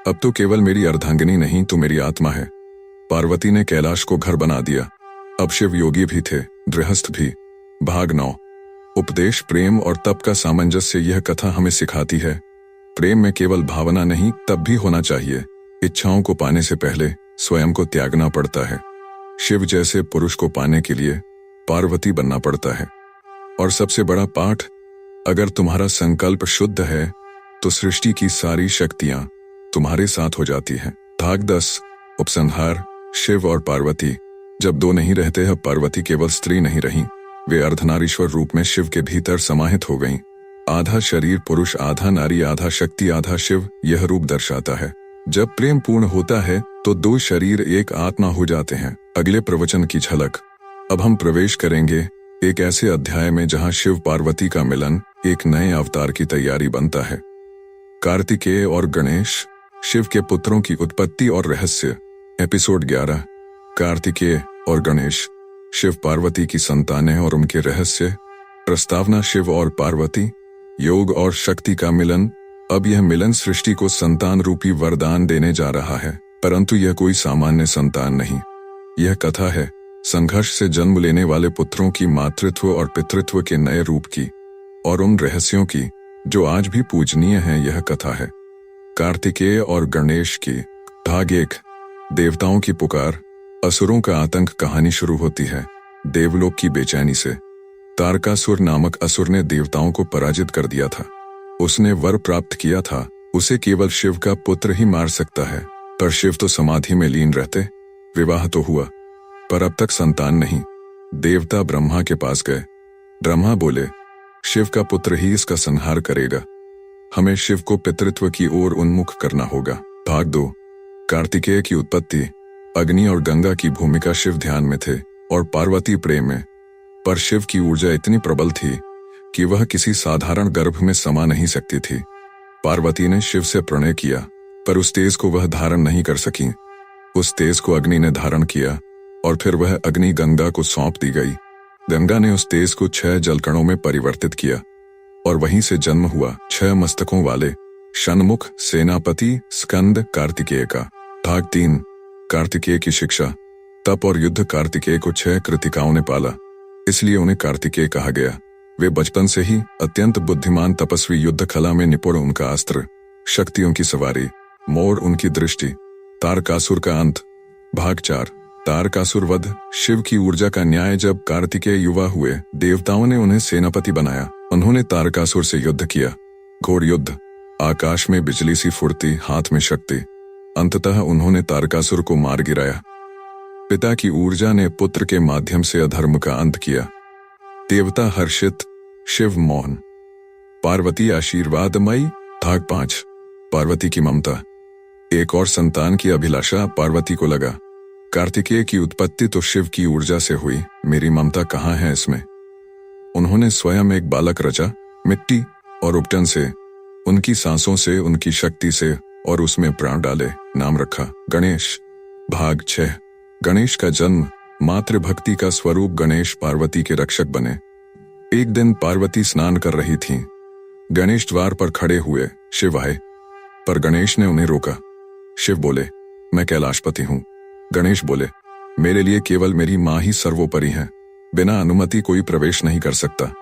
अब तो केवल मेरी अर्धांगिनी नहीं, तू मेरी आत्मा है। पार्वती ने कैलाश को घर बना दिया। अब शिव योगी भी थे, गृहस्थ भी। भाग 9। उपदेश। प्रेम और तप का सामंजस्य। यह कथा हमें सिखाती है, प्रेम में केवल भावना नहीं, तप भी होना चाहिए। इच्छाओं को पाने से पहले स्वयं को त्यागना पड़ता है। शिव जैसे पुरुष को पाने के लिए पार्वती बनना पड़ता है। और सबसे बड़ा पाठ, अगर तुम्हारा संकल्प शुद्ध है तो सृष्टि की सारी शक्तियां तुम्हारे साथ हो जाती हैं। भाग 10। उपसंहार। शिव और पार्वती। जब दो नहीं रहते, अब पार्वती केवल स्त्री नहीं रही, वे अर्धनारीश्वर रूप में शिव के भीतर समाहित हो गईं। आधा शरीर पुरुष, आधा नारी, आधा शक्ति, आधा शिव, यह रूप दर्शाता है। जब प्रेम पूर्ण होता है तो 2 शरीर एक आत्मा हो जाते हैं। अगले प्रवचन की झलक। अब हम प्रवेश करेंगे एक ऐसे अध्याय में जहां शिव पार्वती का मिलन एक नए अवतार की तैयारी बनता है। कार्तिकेय और गणेश। शिव के पुत्रों की उत्पत्ति और रहस्य। एपिसोड 11। कार्तिकेय और गणेश, शिव पार्वती की संतानें और उनके रहस्य। प्रस्तावना। शिव और पार्वती, योग और शक्ति का मिलन। अब यह मिलन सृष्टि को संतान रूपी वरदान देने जा रहा है, परंतु यह कोई सामान्य संतान नहीं। यह कथा है संघर्ष से जन्म लेने वाले पुत्रों की, मातृत्व और पितृत्व के नए रूप की, और उन रहस्यों की जो आज भी पूजनीय हैं। यह कथा है कार्तिकेय और गणेश की। भाग 1। देवताओं की पुकार, असुरों का आतंक। कहानी शुरू होती है देवलोक की बेचैनी से। तारकासुर नामक असुर ने देवताओं को पराजित कर दिया था। उसने वर प्राप्त किया था, उसे केवल शिव का पुत्र ही मार सकता है। पर शिव तो समाधि में लीन रहते। विवाह तो हुआ, पर अब तक संतान नहीं। देवता ब्रह्मा के पास गए। ब्रह्मा बोले, शिव का पुत्र ही इसका संहार करेगा। हमें शिव को पितृत्व की ओर उन्मुख करना होगा। भाग 2। कार्तिकेय की उत्पत्ति। अग्नि और गंगा की भूमिका शिव ध्यान में थे और पार्वती प्रेम में। पर शिव की ऊर्जा इतनी प्रबल थी कि वह किसी साधारण गर्भ में समा नहीं सकती थी। पार्वती ने शिव से प्रणय किया, पर उस तेज को वह धारण नहीं कर सकी। उस तेज को अग्नि ने धारण किया और फिर वह अग्नि गंगा को सौंप दी गई। गंगा ने उस तेज को 6 जलकणों में परिवर्तित किया और वहीं से जन्म हुआ 6 मस्तकों वाले षण्मुख सेनापति स्कंद कार्तिकेय का। भाग 3। कार्तिकेय की शिक्षा, तप और युद्ध। कार्तिकेय को 6 कृतिकाओं ने पाला, इसलिए उन्हें कार्तिकेय कहा गया। वे बचपन से ही अत्यंत बुद्धिमान तपस्वी, युद्ध कला में निपुण। उनका अस्त्र शक्तियों की सवारी, मोर उनकी दृष्टि। तारकासुर का अंत। भाग 4। तारकासुर वध। शिव की ऊर्जा का न्याय। जब कार्तिकेय युवा हुए, देवताओं ने उन्हें सेनापति बनाया। उन्होंने तारकासुर से युद्ध किया। घोर युद्ध। आकाश में बिजली सी फुर्ती, हाथ में शक्ति। अंततः उन्होंने तारकासुर को मार गिराया। पिता की ऊर्जा ने पुत्र के माध्यम से अधर्म का अंत किया। देवता हर्षित, शिव मौन। पार्वती आशीर्वादमयी। भाग 5। पार्वती की ममता। एक और संतान की अभिलाषा पार्वती को लगा। कार्तिकेय की उत्पत्ति तो शिव की ऊर्जा से हुई, मेरी ममता कहाँ है इसमें। उन्होंने स्वयं एक बालक रचा, मिट्टी और उपटन से, उनकी सांसों से, उनकी शक्ति से, और उसमें प्राण डाले। नाम रखा गणेश। भाग 6। गणेश का जन्म। मातृभक्ति का स्वरूप गणेश पार्वती के रक्षक बने। एक दिन पार्वती स्नान कर रही थीं। गणेश द्वार पर खड़े हुए। शिव आए, पर गणेश ने उन्हें रोका। शिव बोले, मैं कैलाशपति हूं। गणेश बोले, मेरे लिए केवल मेरी मां ही सर्वोपरि है, बिना अनुमति कोई प्रवेश नहीं कर सकता।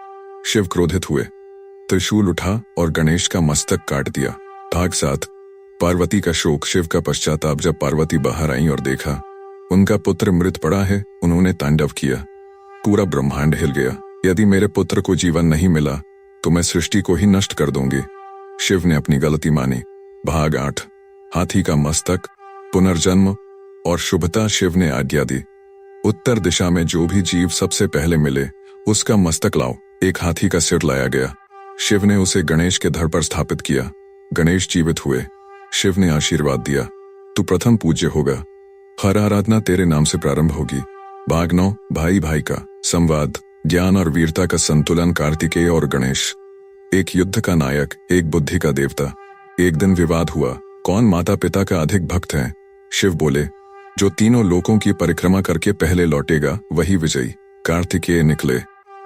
शिव क्रोधित हुए, त्रिशूल उठा और गणेश का मस्तक काट दिया। भाग 7। पार्वती का शोक, शिव का पश्चाताप। जब पार्वती बाहर आई और देखा उनका पुत्र मृत पड़ा है, उन्होंने तांडव किया। पूरा ब्रह्मांड हिल गया। यदि मेरे पुत्र को जीवन नहीं मिला तो मैं सृष्टि को ही नष्ट कर दूंगी। शिव ने अपनी गलती मानी। भाग 8। हाथी का मस्तक, पुनर्जन्म और शुभता। शिव ने आज्ञा दी, उत्तर दिशा में जो भी जीव सबसे पहले मिले उसका मस्तक लाओ। एक हाथी का सिर लाया गया। शिव ने उसे गणेश के धड़ पर स्थापित किया। गणेश जीवित हुए। शिव ने आशीर्वाद दिया, तू प्रथम पूज्य होगा, हर आराधना तेरे नाम से प्रारंभ होगी। भाग 9। भाई भाई का संवाद। ज्ञान और वीरता का संतुलन। कार्तिकेय और गणेश। एक युद्ध का नायक, एक बुद्धि का देवता। एक दिन विवाद हुआ, कौन माता पिता का अधिक भक्त है। शिव बोले, जो तीनों लोकों की परिक्रमा करके पहले लौटेगा वही विजयी। कार्तिकेय निकले।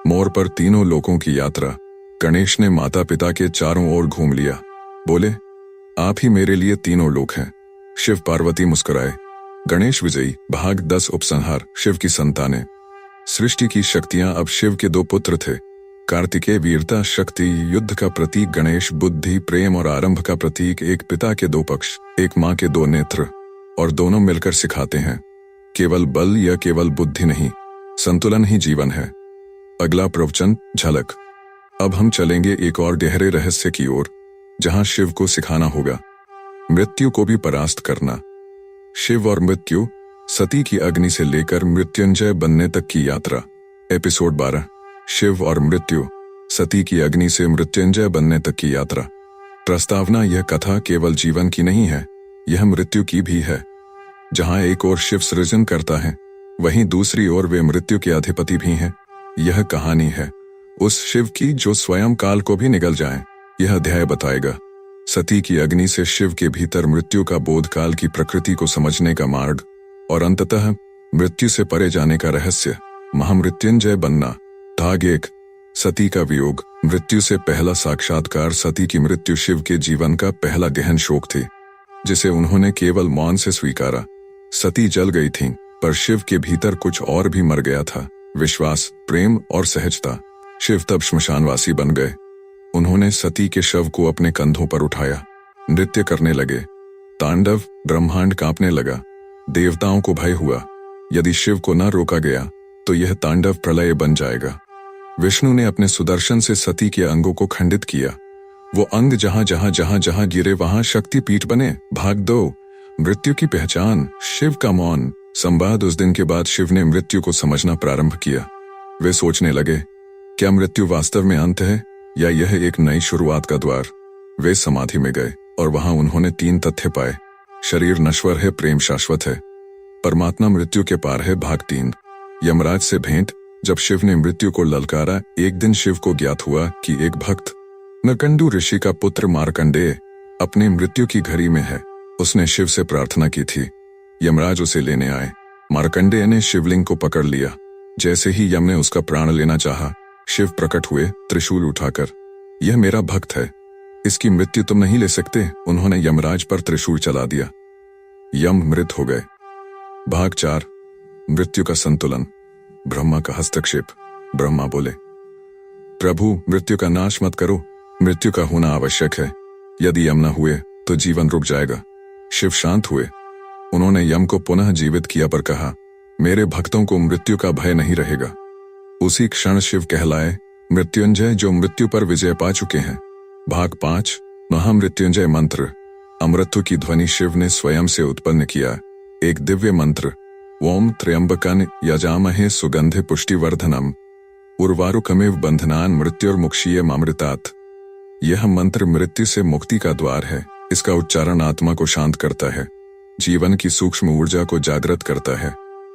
मोर पर तीनों लोकों की यात्रा। गणेश ने माता पिता के चारों ओर घूम लिया। बोले, आप ही मेरे लिए तीनों लोक हैं। शिव पार्वती मुस्कुराए। गणेश विजयी। भाग 10। उपसंहार। शिव की संतानें। सृष्टि की शक्तियां। अब शिव के 2 पुत्र थे। कार्तिकेय वीरता शक्ति युद्ध का प्रतीक, गणेश बुद्धि प्रेम और आरंभ का प्रतीक। एक पिता के 2 पक्ष, एक मां के 2 नेत्र, और दोनों मिलकर सिखाते हैं, केवल बल या केवल बुद्धि नहीं, संतुलन ही जीवन है। अगला प्रवचन झलक। अब हम चलेंगे एक और गहरे रहस्य की ओर, जहां शिव को सिखाना होगा मृत्यु को भी परास्त करना। शिव और मृत्यु, सती की अग्नि से लेकर मृत्युंजय बनने तक की यात्रा। एपिसोड 12। शिव और मृत्यु, सती की अग्नि से मृत्युंजय बनने तक की यात्रा। प्रस्तावना, यह कथा केवल जीवन की नहीं है, यह मृत्यु की भी है। जहां एक ओर शिव सृजन करता है, वहीं दूसरी ओर वे मृत्यु के अधिपति भी हैं। यह कहानी है उस शिव की जो स्वयं काल को भी निगल जाए। यह अध्याय बताएगा सती की अग्नि से शिव के भीतर मृत्यु का बोध, काल की प्रकृति को समझने का मार्ग, और अंततः मृत्यु से परे जाने का रहस्य, महामृत्युंजय बनना। भाग 1। सती का वियोग। मृत्यु से पहला साक्षात्कार। सती की मृत्यु शिव के जीवन का पहला गहन शोक थी, जिसे उन्होंने केवल मौन से स्वीकारा। सती जल गई थीं, पर शिव के भीतर कुछ और भी मर गया था, विश्वास, प्रेम और सहजता। शिव तब श्मशानवासी बन गए। उन्होंने सती के शव को अपने कंधों पर उठाया, नृत्य करने लगे। तांडव, ब्रह्मांड कांपने लगा। देवताओं को भय हुआ, यदि शिव को न रोका गया तो यह तांडव प्रलय बन जाएगा। विष्णु ने अपने सुदर्शन से सती के अंगों को खंडित किया। वो अंग जहां जहां गिरे वहां शक्तिपीठ बने। भाग 2, मृत्यु की पहचान, शिव का मौन। संवाद। उस दिन के बाद शिव ने मृत्यु को समझना प्रारंभ किया। वे सोचने लगे, क्या मृत्यु वास्तव में अंत है या यह एक नई शुरुआत का द्वार? वे समाधि में गए और वहां उन्होंने 3 तथ्य पाए। शरीर नश्वर है, प्रेम शाश्वत है, परमात्मा मृत्यु के पार है। भाग 3, यमराज से भेंट। जब शिव ने मृत्यु को ललकारा, एक दिन शिव को ज्ञात हुआ कि एक भक्त नरकंडू ऋषि का पुत्र मार्कंडेय अपनी मृत्यु की घड़ी में है। उसने शिव से प्रार्थना की थी। यमराज उसे लेने आए। मार्कंडेय ने शिवलिंग को पकड़ लिया। जैसे ही यम ने उसका प्राण लेना चाहा, शिव प्रकट हुए त्रिशूल उठाकर। यह मेरा भक्त है, इसकी मृत्यु तुम नहीं ले सकते। उन्होंने यमराज पर त्रिशूल चला दिया। यम मृत हो गए। भाग 4, मृत्यु का संतुलन। ब्रह्मा का हस्तक्षेप। ब्रह्मा बोले, प्रभु, मृत्यु का नाश मत करो, मृत्यु का होना आवश्यक है। यदि यम न हुए तो जीवन रुक जाएगा। शिव शांत हुए। उन्होंने यम को पुनः जीवित किया पर कहा, मेरे भक्तों को मृत्यु का भय नहीं रहेगा। उसी क्षण शिव कहलाए मृत्युंजय, जो मृत्यु पर विजय पा चुके हैं। भाग 5, महामृत्युंजय मंत्र। अमृत्यु की ध्वनि शिव ने स्वयं से उत्पन्न किया। एक दिव्य मंत्र, ओम त्र्यंबकं यजामहे सुगंधे पुष्टिवर्धनम उर्वारुकमिव बंधनान् मृत्युर्मुक्षीयमामृतात्। यह मंत्र मृत्यु से मुक्ति का द्वार है। इसका उच्चारण आत्मा को शांत करता है, जीवन की सूक्ष्म ऊर्जा को जागृत करता है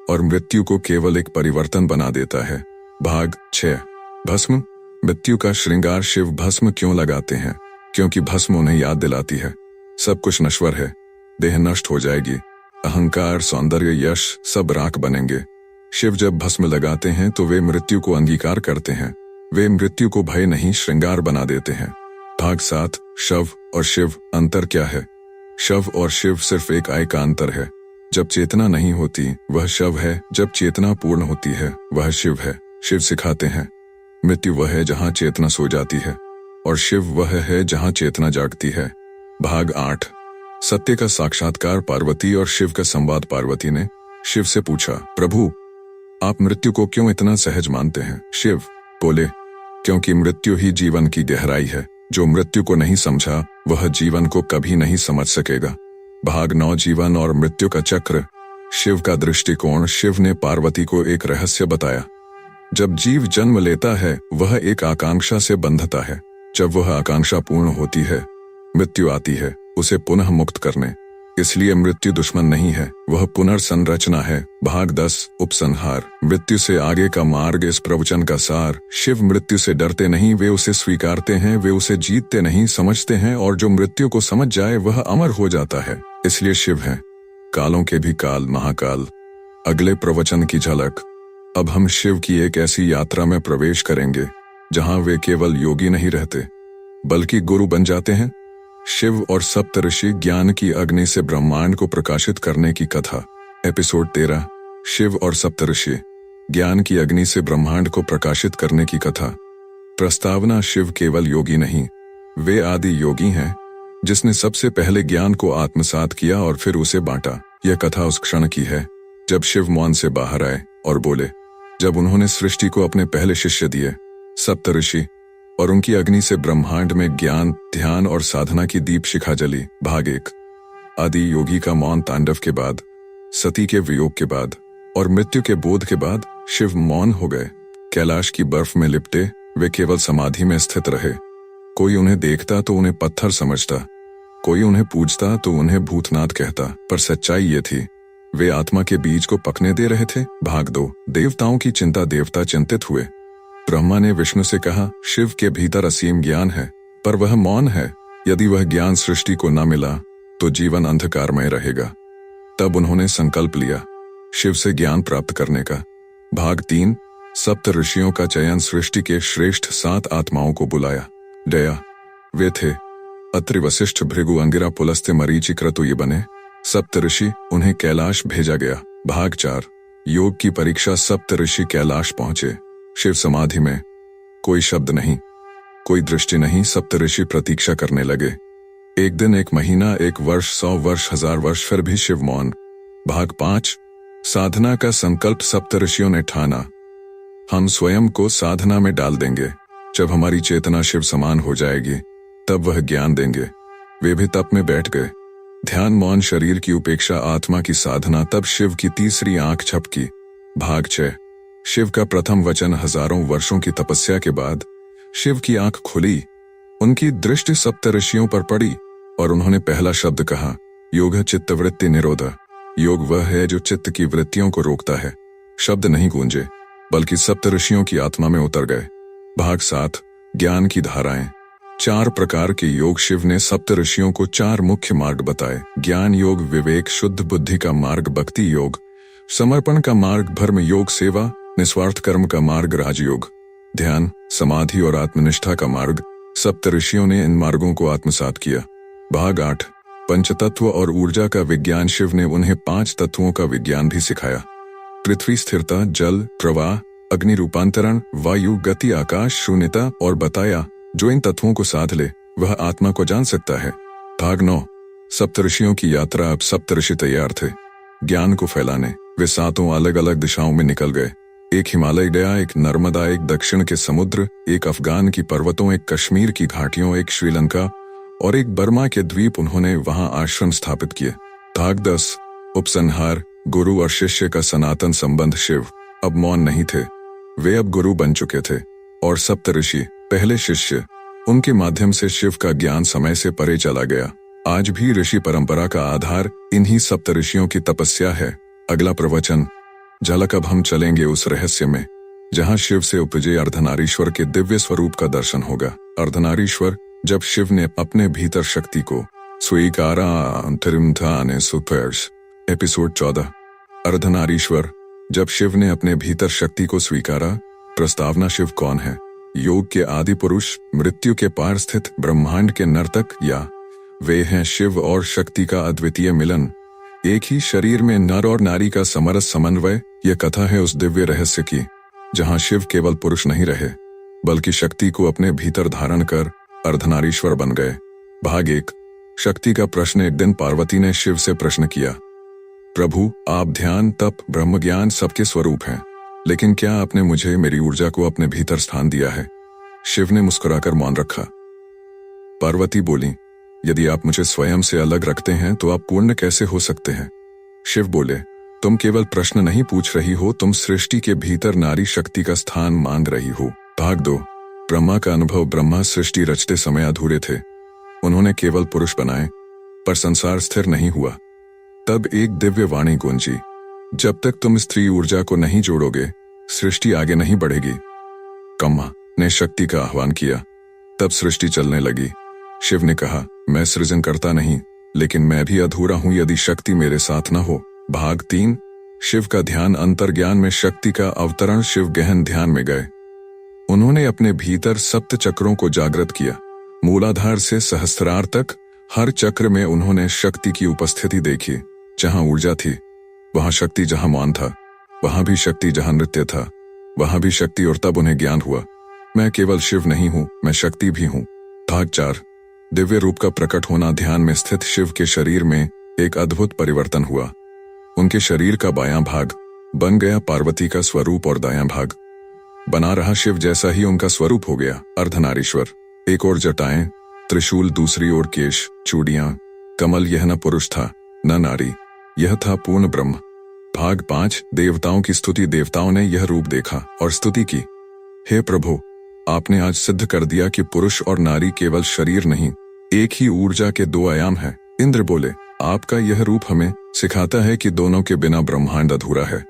और मृत्यु को केवल एक परिवर्तन बना देता है। भाग 6, भस्म। मृत्यु का श्रृंगार। शिव भस्म क्यों लगाते हैं? क्योंकि भस्म उन्हें याद दिलाती है, सब कुछ नश्वर है, देह नष्ट हो जाएगी, अहंकार, सौंदर्य, यश सब राख बनेंगे। शिव जब भस्म लगाते हैं तो वे मृत्यु को अंगीकार करते हैं। वे मृत्यु को भय नहीं, श्रृंगार बना देते हैं। भाग 7, शव और शिव। अंतर क्या है? शव और शिव सिर्फ एक आय का अंतर है। जब चेतना नहीं होती वह शव है, जब चेतना पूर्ण होती है वह शिव है। शिव सिखाते हैं, मृत्यु वह है जहां चेतना सो जाती है और शिव वह है जहां चेतना जागती है। भाग 8, सत्य का साक्षात्कार। पार्वती और शिव का संवाद। पार्वती ने शिव से पूछा, प्रभु, आप मृत्यु को क्यों इतना सहज मानते हैं? शिव बोले, क्योंकि मृत्यु ही जीवन की गहराई है। जो मृत्यु को नहीं समझा वह जीवन को कभी नहीं समझ सकेगा। भाग 9, जीवन और मृत्यु का चक्र। शिव का दृष्टिकोण। शिव ने पार्वती को एक रहस्य बताया। जब जीव जन्म लेता है वह एक आकांक्षा से बंधता है। जब वह आकांक्षा पूर्ण होती है मृत्यु आती है उसे पुनः मुक्त करने। इसलिए मृत्यु दुश्मन नहीं है, वह पुनर्संरचना है। भाग 10, उपसंहार। मृत्यु से आगे का मार्ग। इस प्रवचन का सार। शिव मृत्यु से डरते नहीं, वे उसे स्वीकारते हैं। वे उसे जीतते नहीं, समझते हैं। और जो मृत्यु को समझ जाए वह अमर हो जाता है। इसलिए शिव है, कालों के भी काल, महाकाल। अगले प्रवचन की झलक। अब हम शिव की एक ऐसी यात्रा में प्रवेश करेंगे जहां वे केवल योगी नहीं रहते बल्कि गुरु बन जाते हैं। शिव और सप्तऋषि। ज्ञान की अग्नि से ब्रह्मांड को प्रकाशित करने की कथा। एपिसोड 13, शिव और सप्तऋषि। ज्ञान की अग्नि से ब्रह्मांड को प्रकाशित करने की कथा। प्रस्तावना, शिव केवल योगी नहीं, वे आदि योगी हैं जिसने सबसे पहले ज्ञान को आत्मसात किया और फिर उसे बांटा। यह कथा उस क्षण की है जब शिव मौन से बाहर आए और बोले, जब उन्होंने सृष्टि को अपने पहले शिष्य दिए सप्तऋषि और उनकी अग्नि से ब्रह्मांड में ज्ञान, ध्यान और साधना की दीप शिखा जली। भाग 1, आदि योगी का मौन। तांडव के बाद, सती के वियोग के बाद और मृत्यु के बोध के बाद शिव मौन हो गए। कैलाश की बर्फ में लिपटे वे केवल समाधि में स्थित रहे। कोई उन्हें देखता तो उन्हें पत्थर समझता, कोई उन्हें पूजता तो उन्हें भूतनाथ कहता, पर सच्चाई ये थी, वे आत्मा के बीज को पकने दे रहे थे। भाग 2, देवताओं की चिंता। देवता चिंतित हुए। ब्रह्मा ने विष्णु से कहा, शिव के भीतर असीम ज्ञान है पर वह मौन है। यदि वह ज्ञान सृष्टि को न मिला तो जीवन अंधकारमय रहेगा। तब उन्होंने संकल्प लिया शिव से ज्ञान प्राप्त करने का। भाग 3, सप्त ऋषियों का चयन। सृष्टि के श्रेष्ठ 7 आत्माओं को बुलाया। दया, वे थे अत्रि, वशिष्ठ, भृगु, अंगिरा, पुलस्त्य, मरीचि, क्रतु। ये बने सप्त ऋषि। उन्हें कैलाश भेजा गया। भाग 4, योग की परीक्षा। सप्त ऋषि कैलाश पहुंचे। शिव समाधि में। कोई शब्द नहीं, कोई दृष्टि नहीं। सप्त ऋषि प्रतीक्षा करने लगे। एक दिन, एक महीना, एक वर्ष, 100 वर्ष, 1000 वर्ष, फिर भी शिव मौन। भाग 5। साधना का संकल्प। सप्तऋषियों ने ठाना, हम स्वयं को साधना में डाल देंगे। जब हमारी चेतना शिव समान हो जाएगी तब वह ज्ञान देंगे। वे भी तप में बैठ गए। ध्यान, मौन, शरीर की उपेक्षा, आत्मा की साधना। तब शिव की तीसरी आंख झपकी। भाग 6। शिव का प्रथम वचन। हजारों वर्षों की तपस्या के बाद शिव की आंख खुली। उनकी दृष्टि सप्तऋषियों पर पड़ी और उन्होंने पहला शब्द कहा, योग चित्तवृत्ति निरोध। योग वह है जो चित्त की वृत्तियों को रोकता है। शब्द नहीं गूंजे बल्कि सप्तऋषियों की आत्मा में उतर गए। भाग 7। ज्ञान की धाराएं। 4 प्रकार के योग। शिव ने सप्तऋषियों को 4 मुख्य मार्ग बताए। ज्ञान योग, विवेक, शुद्ध बुद्धि का मार्ग, भक्ति योग, समर्पण का मार्ग, धर्म योग, सेवा, निस्वार्थ कर्म का मार्ग, राजयोग, ध्यान, समाधि और आत्मनिष्ठा का मार्ग। सप्तऋषियों ने इन मार्गों को आत्मसात किया। भाग 8। पंचतत्व और ऊर्जा का विज्ञान। शिव ने उन्हें 5 तत्वों का विज्ञान भी सिखाया। पृथ्वी स्थिरता, जल प्रवाह, अग्नि रूपांतरण, वायु गति, आकाश शून्यता, और बताया जो इन तत्वों को साध ले वह आत्मा को जान सकता है। भाग 9। सप्तऋषियों की यात्रा। अब सप्तऋषि तैयार थे ज्ञान को फैलाने। वे 7 अलग अलग दिशाओं में निकल गए। एक हिमालय गया, एक नर्मदा, एक दक्षिण के समुद्र, एक अफगान की पर्वतों, एक कश्मीर की घाटियों, एक श्रीलंका और एक बर्मा के द्वीप। उन्होंने वहां आश्रम स्थापित किए। भाग 10। उपसंहार। गुरु और शिष्य का सनातन संबंध। शिव अब मौन नहीं थे, वे अब गुरु बन चुके थे और सप्तऋषि पहले शिष्य। उनके माध्यम से शिव का ज्ञान समय से परे चला गया। आज भी ऋषि परंपरा का आधार इन्हीं सप्तऋषियों की तपस्या है। अगला प्रवचन। झलक। अब हम चलेंगे उस रहस्य में जहां शिव से उपजे अर्धनारीश्वर के दिव्य स्वरूप का दर्शन होगा। अर्धनारीश्वर। जब शिव ने अपने भीतर शक्ति को स्वीकारा। एपिसोड 14। अर्धनारीश्वर। जब शिव ने अपने भीतर शक्ति को स्वीकारा। प्रस्तावना। शिव कौन है? योग के आदि पुरुष, मृत्यु के पार स्थित ब्रह्मांड के नर्तक, या वे हैं शिव और शक्ति का अद्वितीय मिलन, एक ही शरीर में नर और नारी का समरस समन्वय। यह कथा है उस दिव्य रहस्य की जहां शिव केवल पुरुष नहीं रहे बल्कि शक्ति को अपने भीतर धारण कर अर्धनारीश्वर बन गए। भाग 1। शक्ति का प्रश्न। एक दिन पार्वती ने शिव से प्रश्न किया, प्रभु, आप ध्यान, तप, ब्रह्म ज्ञान सबके स्वरूप हैं, लेकिन क्या आपने मुझे, मेरी ऊर्जा को अपने भीतर स्थान दिया है? शिव ने मुस्कुराकर मौन रखा। पार्वती बोली, यदि आप मुझे स्वयं से अलग रखते हैं तो आप पूर्ण कैसे हो सकते हैं? शिव बोले, तुम केवल प्रश्न नहीं पूछ रही हो, तुम सृष्टि के भीतर नारी शक्ति का स्थान मांग रही हो। भाग 2। ब्रह्मा का अनुभव। ब्रह्मा सृष्टि रचते समय अधूरे थे। उन्होंने केवल पुरुष बनाए, पर संसार स्थिर नहीं हुआ। तब एक दिव्य वाणी गूंजी, जब तक तुम स्त्री ऊर्जा को नहीं जोड़ोगे सृष्टि आगे नहीं बढ़ेगी। ब्रह्मा ने शक्ति का आह्वान किया, तब सृष्टि चलने लगी। शिव ने कहा, मैं सृजन करता नहीं, लेकिन मैं भी अधूरा हूं यदि शक्ति मेरे साथ न हो। भाग 3। शिव का ध्यान। अंतर्ज्ञान में शक्ति का अवतरण। शिव गहन ध्यान में गए। उन्होंने अपने भीतर सप्त चक्रों को जागृत किया। मूलाधार से सहस्त्रार तक हर चक्र में उन्होंने शक्ति की उपस्थिति देखी। जहां ऊर्जा थी वहां शक्ति, जहां मौन था वहां भी शक्ति, जहां नृत्य था वहां भी शक्ति। और तब उन्हें ज्ञान हुआ, मैं केवल शिव नहीं हूं, मैं शक्ति भी हूं। भाग 4। दिव्य रूप का प्रकट होना। ध्यान में स्थित शिव के शरीर में एक अद्भुत परिवर्तन हुआ। उनके शरीर का बायां भाग बन गया पार्वती का स्वरूप और दायां भाग बना रहा शिव जैसा ही उनका स्वरूप हो गया, अर्धनारीश्वर। एक ओर जटाएं, त्रिशूल, दूसरी ओर केश, चूड़ियां, कमल। यह न पुरुष था न नारी, यह था पूर्ण ब्रह्म। भाग 5। देवताओं की स्तुति। देवताओं ने यह रूप देखा और स्तुति की, हे प्रभु, आपने आज सिद्ध कर दिया कि पुरुष और नारी केवल शरीर नहीं, एक ही ऊर्जा के 2 आयाम हैं। इंद्र बोले, आपका यह रूप हमें सिखाता है कि दोनों के बिना ब्रह्मांड अधूरा है।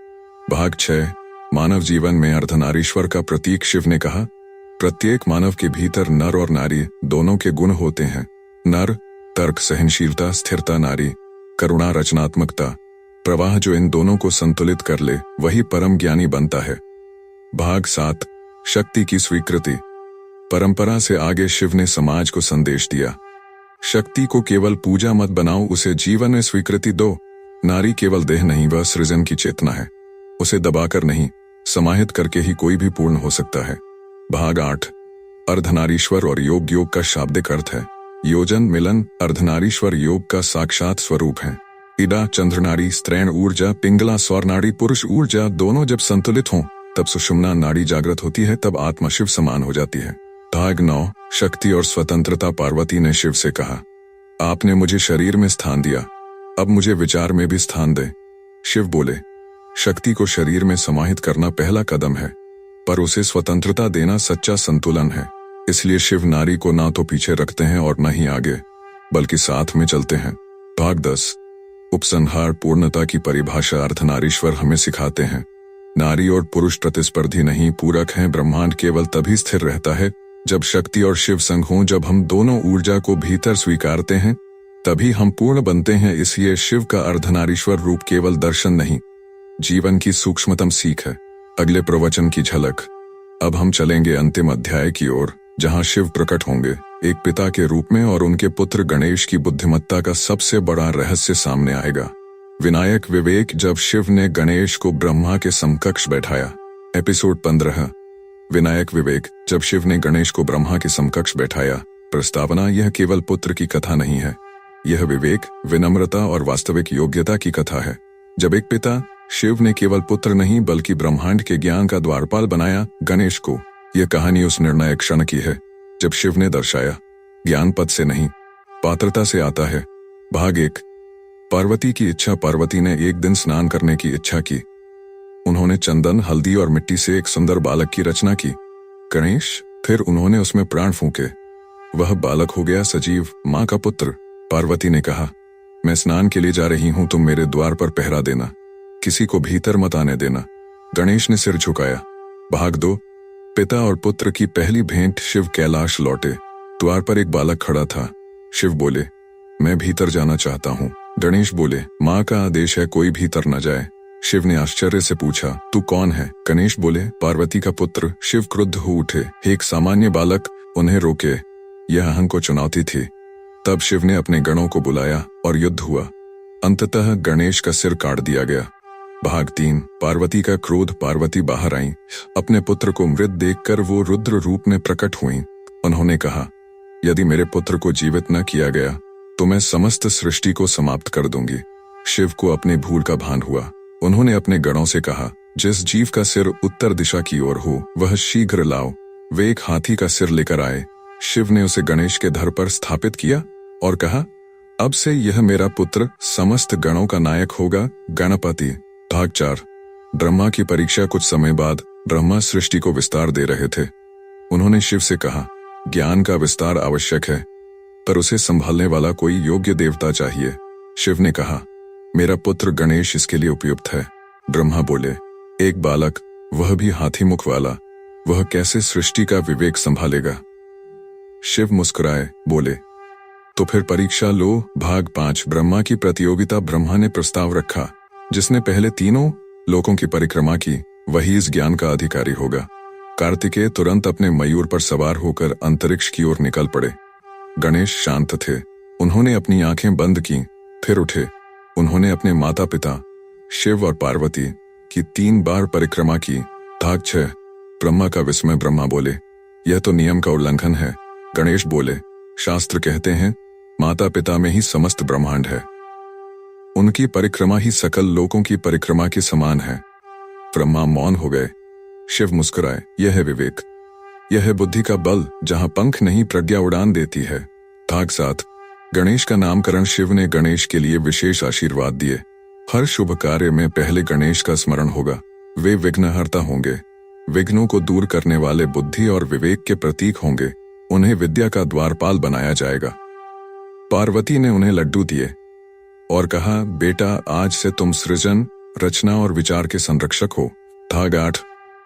भाग 6। मानव जीवन में अर्धनारीश्वर का प्रतीक। शिव ने कहा, प्रत्येक मानव के भीतर नर और नारी दोनों के गुण होते हैं। नर तर्क, सहनशीलता, स्थिरता, नारी करुणा, रचनात्मकता, प्रवाह। जो इन दोनों को संतुलित कर ले वही परम ज्ञानी बनता है। भाग 7। शक्ति की स्वीकृति। परंपरा से आगे शिव ने समाज को संदेश दिया, शक्ति को केवल पूजा मत बनाओ, उसे जीवन में स्वीकृति दो। नारी केवल देह नहीं, वह सृजन की चेतना है, उसे दबाकर नहीं, समाहित करके ही कोई भी पूर्ण हो सकता है। भाग 8। अर्धनारीश्वर और योग। योग का शाब्दिक अर्थ है योजन मिलन अर्धनारीश्वर योग का साक्षात स्वरूप है। इडा चंद्रनाड़ी स्त्रैण ऊर्जा, पिंगला स्वरनाड़ी पुरुष ऊर्जा, दोनों जब संतुलित हों तब सुषुम्ना नाड़ी जागृत होती है, तब आत्मा शिव समान हो जाती है। भाग 9 शक्ति और स्वतंत्रता। पार्वती ने शिव से कहा, आपने मुझे शरीर में स्थान दिया, अब मुझे विचार में भी स्थान दे। शिव बोले, शक्ति को शरीर में समाहित करना पहला कदम है, पर उसे स्वतंत्रता देना सच्चा संतुलन है। इसलिए शिव नारी को ना तो पीछे रखते हैं और न ही आगे, बल्कि साथ में चलते हैं। भाग 10 उपसंहार। पूर्णता की परिभाषा अर्धनारीश्वर हमें सिखाते हैं। नारी और पुरुष प्रतिस्पर्धी नहीं, पूरक हैं। ब्रह्मांड केवल तभी स्थिर रहता है जब शक्ति और शिव संग हों। जब हम दोनों ऊर्जा को भीतर स्वीकारते हैं तभी हम पूर्ण बनते हैं। इसलिए शिव का अर्धनारीश्वर रूप केवल दर्शन नहीं, जीवन की सूक्ष्मतम सीख है। अगले प्रवचन की झलक। अब हम चलेंगे अंतिम अध्याय की ओर, जहां शिव प्रकट होंगे एक पिता के रूप में और उनके पुत्र गणेश की बुद्धिमत्ता का सबसे बड़ा रहस्य सामने आएगा। विनायक विवेक। जब शिव ने गणेश को ब्रह्मा के समकक्ष बैठाया। एपिसोड 15 विनायक विवेक। जब शिव ने गणेश को ब्रह्मा के समकक्ष बैठाया। प्रस्तावना। यह केवल पुत्र की कथा नहीं है, यह विवेक, विनम्रता और वास्तविक योग्यता की कथा है। जब एक पिता शिव ने केवल पुत्र नहीं बल्कि ब्रह्मांड के ज्ञान का द्वारपाल बनाया गणेश को। यह कहानी उस निर्णायक क्षण की है जब शिव ने दर्शाया, ज्ञान पद से नहीं, पात्रता से आता है। भाग 1 पार्वती की इच्छा। पार्वती ने एक दिन स्नान करने की इच्छा की। उन्होंने चंदन, हल्दी और मिट्टी से एक सुंदर बालक की रचना की, गणेश। फिर उन्होंने उसमें प्राण फूंके। वह बालक हो गया सजीव, मां का पुत्र। पार्वती ने कहा, मैं स्नान के लिए जा रही हूं, तुम मेरे द्वार पर पहरा देना, किसी को भीतर मत आने देना। गणेश ने सिर झुकाया। भाग 2 पिता और पुत्र की पहली भेंट। शिव कैलाश लौटे। द्वार पर एक बालक खड़ा था। शिव बोले, मैं भीतर जाना चाहता हूँ। गणेश बोले, माँ का आदेश है, कोई भीतर न जाए। शिव ने आश्चर्य से पूछा, तू कौन है? गणेश बोले, पार्वती का पुत्र। शिव क्रुद्ध हो उठे, एक सामान्य बालक, उन्हें रोके। यह अहं को चुनौती थी। तब शिव ने अपने गणों को बुलाया और युद्ध हुआ। अंततः गणेश का सिर काट दिया गया। भाग 3 पार्वती का क्रोध। पार्वती बाहर आईं। अपने पुत्र को मृत देखकर वो रुद्र रूप में प्रकट हुईं। उन्होंने कहा, यदि मेरे पुत्र को जीवित न किया गया तो मैं समस्त सृष्टि को समाप्त कर दूंगी। शिव को अपने भूल का भान हुआ। उन्होंने अपने गणों से कहा, जिस जीव का सिर उत्तर दिशा की ओर हो वह शीघ्र लाओ। वे एक हाथी का सिर लेकर आए। शिव ने उसे गणेश के धड़ पर स्थापित किया और कहा, अब से यह मेरा पुत्र समस्त गणों का नायक होगा, गणपति। भाग 4 ब्रह्मा की परीक्षा। कुछ समय बाद ब्रह्मा सृष्टि को विस्तार दे रहे थे। उन्होंने शिव से कहा, ज्ञान का विस्तार आवश्यक है, पर उसे संभालने वाला कोई योग्य देवता चाहिए। शिव ने कहा, मेरा पुत्र गणेश इसके लिए उपयुक्त है। ब्रह्मा बोले, एक बालक, वह भी हाथी मुख वाला, वह कैसे सृष्टि का विवेक संभालेगा? शिव मुस्कुराए, बोले, तो फिर परीक्षा लो। भाग 5 ब्रह्मा की प्रतियोगिता। ब्रह्मा ने प्रस्ताव रखा, जिसने पहले तीनों लोकों की परिक्रमा की वही इस ज्ञान का अधिकारी होगा। कार्तिकेय तुरंत अपने मयूर पर सवार होकर अंतरिक्ष की ओर निकल पड़े। गणेश शांत थे। उन्होंने अपनी आंखें बंद की, फिर उठे। उन्होंने अपने माता पिता शिव और पार्वती की 3 बार परिक्रमा की। भाग 6 ब्रह्मा का विस्मय। ब्रह्मा बोले, यह तो नियम का उल्लंघन है। गणेश बोले, शास्त्र कहते हैं माता पिता में ही समस्त ब्रह्मांड है, उनकी परिक्रमा ही सकल लोकों की परिक्रमा के समान है। ब्रह्मा मौन हो गए। शिव मुस्कुराए, यह है विवेक, यह है बुद्धि का बल, जहां पंख नहीं प्रज्ञा उड़ान देती है। भाग 7 गणेश का नामकरण। शिव ने गणेश के लिए विशेष आशीर्वाद दिए। हर शुभ कार्य में पहले गणेश का स्मरण होगा। वे विघ्नहर्ता होंगे, विघ्नों को दूर करने वाले बुद्धि और विवेक के प्रतीक होंगे। उन्हें विद्या का द्वारपाल बनाया जाएगा। पार्वती ने उन्हें लड्डू दिए और कहा, बेटा, आज से तुम सृजन, रचना और विचार के संरक्षक हो। भाग 8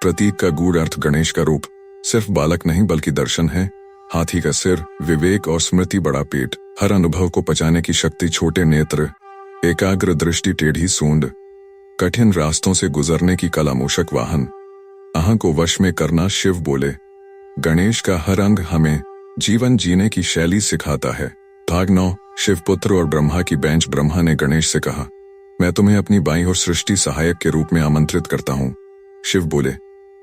प्रतीक का गूढ़ अर्थ। गणेश का रूप सिर्फ बालक नहीं बल्कि दर्शन है। हाथी का सिर, विवेक और स्मृति, बड़ा पेट, हर अनुभव को पचाने की शक्ति, छोटे नेत्र, एकाग्र दृष्टि, टेढ़ी सूंड, कठिन रास्तों से गुजरने की कला, मूषक वाहन, अहं को वश में करना। शिव बोले, गणेश का हर अंग हमें जीवन जीने की शैली सिखाता है। भाग 9 शिवपुत्र और ब्रह्मा की बेंच। ब्रह्मा ने गणेश से कहा, मैं तुम्हें अपनी बाईं ओर सृष्टि सहायक के रूप में आमंत्रित करता हूँ। शिव बोले,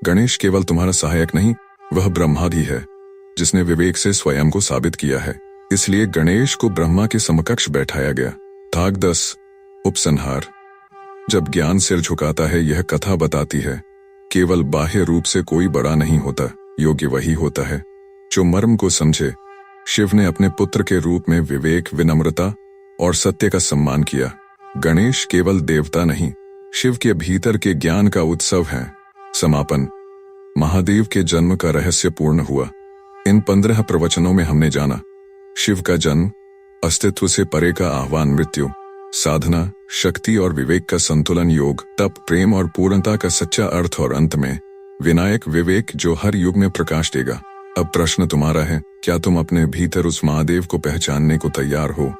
गणेश केवल तुम्हारा सहायक नहीं, वह ब्रह्मा भी है, जिसने विवेक से स्वयं को साबित किया है। इसलिए गणेश को ब्रह्मा के समकक्ष बैठाया गया। भाग 10 उपसंहार। जब ज्ञान सिर झुकाता है, यह कथा बताती है केवल बाह्य रूप से कोई बड़ा नहीं होता, योग्य वही होता है जो मर्म को समझे। शिव ने अपने पुत्र के रूप में विवेक, विनम्रता और सत्य का सम्मान किया। गणेश केवल देवता नहीं, शिव के भीतर के ज्ञान का उत्सव है। समापन। महादेव के जन्म का रहस्य पूर्ण हुआ। इन 15 प्रवचनों में हमने जाना शिव का जन्म, अस्तित्व से परे का आह्वान, मृत्यु, साधना, शक्ति और विवेक का संतुलन, योग, तप, प्रेम और पूर्णता का सच्चा अर्थ और अंत में विनायक विवेक जो हर युग में प्रकाश देगा। अब प्रश्न तुम्हारा है, क्या तुम अपने भीतर उस महादेव को पहचानने को तैयार हो?